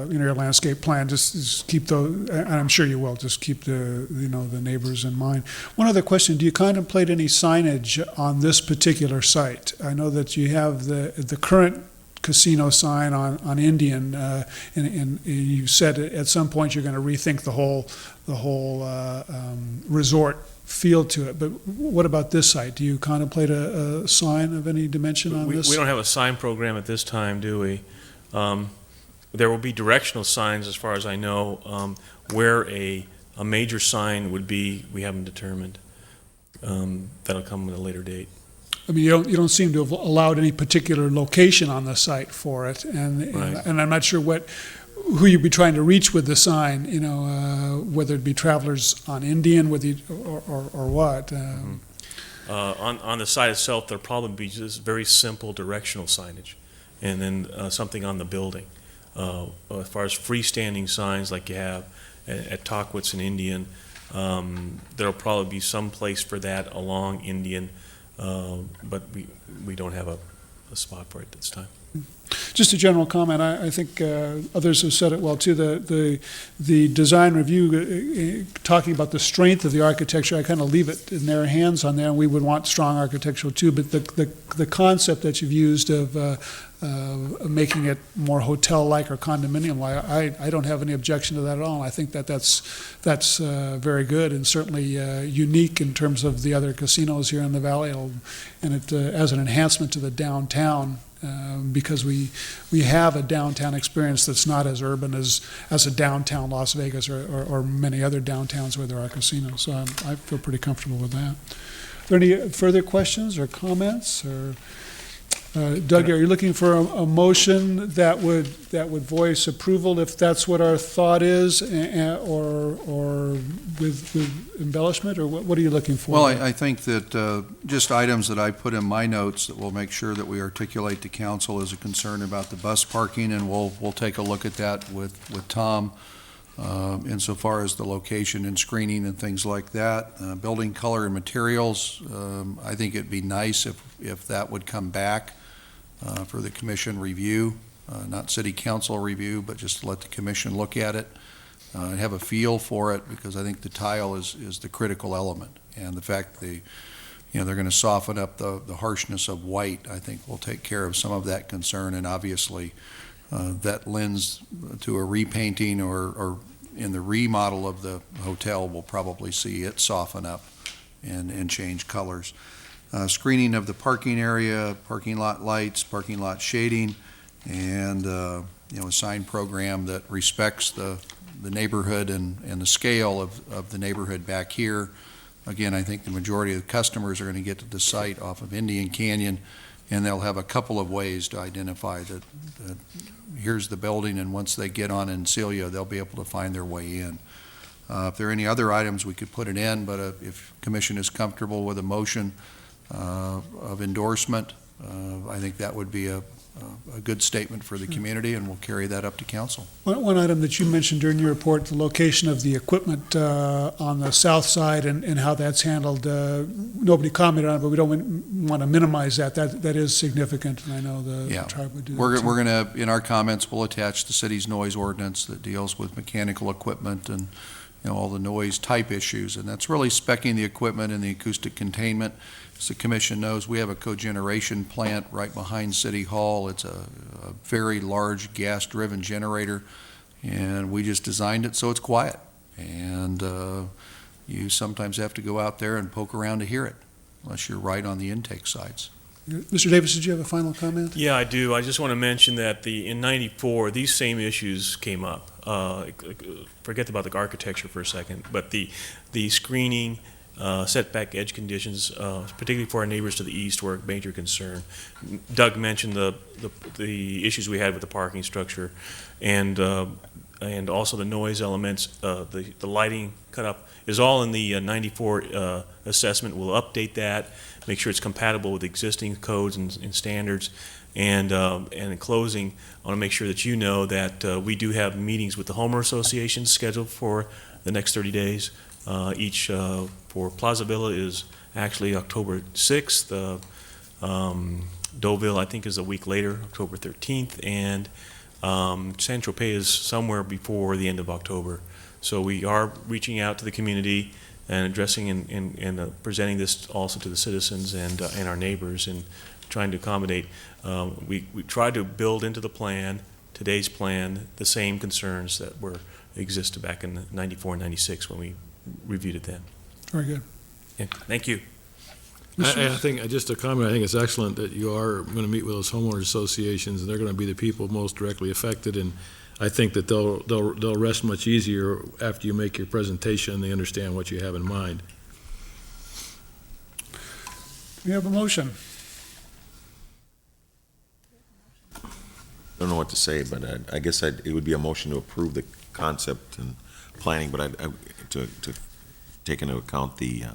your landscape plan, just keep those, and I'm sure you will, just keep the neighbors in mind. One other question: do you contemplate any signage on this particular site? I know that you have the current casino sign on Indian, and you said at some point you're going to rethink the whole resort feel to it. But what about this site? Do you contemplate a sign of any dimension on this? We don't have a sign program at this time, do we? There will be directional signs, as far as I know. Where a major sign would be, we haven't determined. That'll come at a later date. I mean, you don't seem to have allowed any particular location on the site for it, Right. and I'm not sure who you'd be trying to reach with the sign. Whether it be travelers on Indian, or what. On the site itself, there'll probably be just very simple directional signage, and then something on the building. As far as freestanding signs like you have at Tockwitz and Indian, there'll probably be some place for that along Indian, but we don't have a spot for it at this time. Just a general comment. I think others have said it well too. The design review talking about the strength of the architecture, I kind of leave it in their hands on there, and we would want strong architectural too. But the concept that you've used of making it more hotel-like or condominium-like, I don't have any objection to that at all. I think that's very good and certainly unique in terms of the other casinos here in the valley, and it as an enhancement to the downtown. Because we have a downtown experience that's not as urban as a downtown Las Vegas or many other downtowns where there are casinos. So I feel pretty comfortable with that. Are there any further questions or comments? Or Doug, are you looking for a motion that would voice approval if that's what our thought is, or with embellishment, or what are you looking for? Well, I think that just items that I put in my notes that will make sure that we articulate to council is a concern about the bus parking, and we'll take a look at that with Tom insofar as the location and screening and things like that. Building color and materials, I think it'd be nice if that would come back for the commission review, not city council review, but just to let the commission look at it and have a feel for it, because I think the tile is the critical element. And the fact they're going to soften up the harshness of white, I think will take care of some of that concern. And obviously that lends to a repainting or in the remodel of the hotel, we'll probably see it soften up and change colors. Screening of the parking area, parking lot lights, parking lot shading, and, a sign program that respects the neighborhood and the scale of the neighborhood back here. Again, I think the majority of the customers are going to get to the site off of Indian Canyon, and they'll have a couple of ways to identify that here's the building, and once they get on Encilio, they'll be able to find their way in. If there are any other items, we could put it in, but if commission is comfortable with a motion of endorsement, I think that would be a good statement for the community, and we'll carry that up to council. One item that you mentioned during your report, the location of the equipment on the south side and how that's handled, nobody commented on it, but we don't want to minimize that. That is significant, and I know the tribe would do that. We're going to, in our comments, we'll attach the city's noise ordinance that deals with mechanical equipment and, all the noise type issues, and that's really speccing the equipment and the acoustic containment. As the commission knows, we have a cogeneration plant right behind City Hall. It's a very large gas-driven generator, and we just designed it so it's quiet. And you sometimes have to go out there and poke around to hear it, unless you're right on the intake sides. Mr. Davis, did you have a final comment? Yeah, I do. I just want to mention that in '94, these same issues came up. Forget about the architecture for a second, but the screening, setback edge conditions, particularly for our neighbors to the east, were a major concern. Doug mentioned the issues we had with the parking structure, and also the noise elements, the lighting cut up is all in the '94 assessment. We'll update that, make sure it's compatible with existing codes and standards. And in closing, I want to make sure that you know that we do have meetings with the homeowner associations scheduled for the next 30 days. Each for Plaza Villa is actually October 6th. Deauville, I think, is a week later, October 13th. And Saint-Tropez is somewhere before the end of October. So we are reaching out to the community and addressing and presenting this also to the citizens and our neighbors, and trying to accommodate. We tried to build into the plan, today's plan, the same concerns that existed back in '94 and '96 when we reviewed it then. Very good. Yeah, thank you. I think, just a comment, I think it's excellent that you are going to meet with those homeowners associations, and they're going to be the people most directly affected, and I think that they'll rest much easier after you make your presentation and they understand what you have in mind. We have a motion. I don't know what to say, but I guess it would be a motion to approve the concept and planning, but to take into account the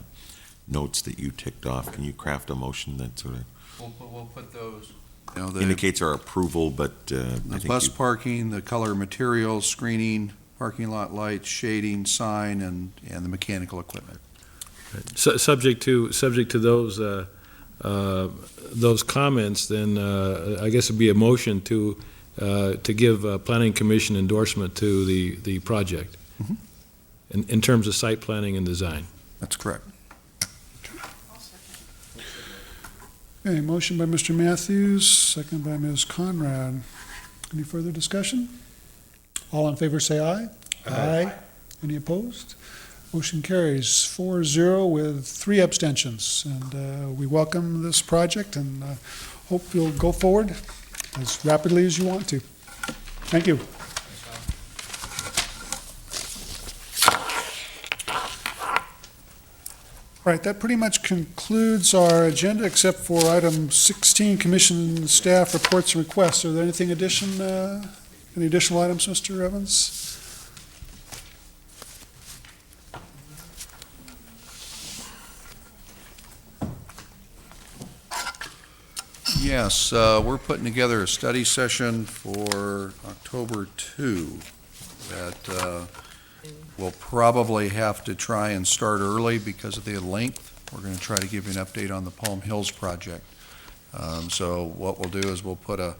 notes that you ticked off, can you craft a motion that sort of We'll put those. indicates our approval, but I The think bus parking, the color materials, screening, parking lot lights, shading, sign, and the mechanical equipment. Subject to those comments, then I guess it'd be a motion to give Planning Commission endorsement to the project in terms of site planning and design. That's correct. Okay, motion by Mr. Matthews, second by Ms. Conrad. Any further discussion? All in favor say aye. Aye. Any opposed? Motion carries 4-0 with 3 abstentions. And we welcome this project and hope you'll go forward as rapidly as you want to. Thank you. All right, that pretty much concludes our agenda, except for item 16, Commission Staff Reports and Requests. Are there any additional items, Mr. Evans? Yes, we're putting together a study session for October 2 that we'll probably have to try and start early because of the length. We're going to try to give you an update on the Palm Hills project. So what we'll do is we'll put a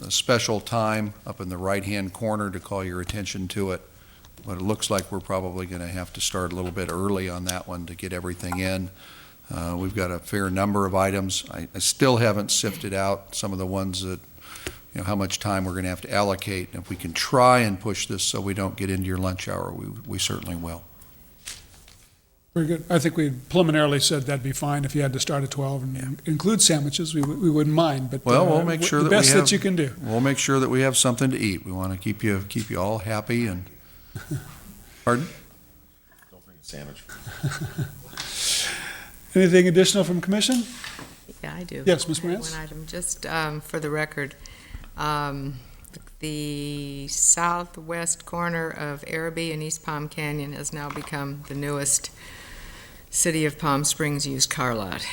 special time up in the right-hand corner to call your attention to it. But it looks like we're probably going to have to start a little bit early on that one to get everything in. We've got a fair number of items. I still haven't sifted out some of the ones that, how much time we're going to have to allocate. And if we can try and push this so we don't get into your lunch hour, we certainly will. Very good. I think we preliminarily said that'd be fine if you had to start at 12 and include sandwiches, we wouldn't mind, but. Well, we'll make sure that we have. The best that you can do. We'll make sure that we have something to eat. We want to keep you all happy and, pardon? Don't bring a sandwich. Anything additional from commission? Yeah, I do. Yes, Ms. I have Morantz? One item, just for the record. The southwest corner of Araby and East Palm Canyon has now become the newest City of Palm Springs used car lot.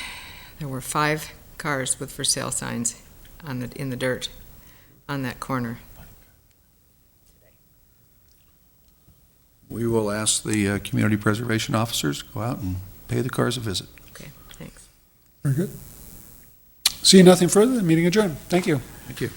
There were 5 cars with for sale signs in the dirt on that corner. We will ask the community preservation officers to go out and pay the cars a visit. Okay, thanks. Very good. Seeing nothing further, the meeting adjourned. Thank you. Thank you.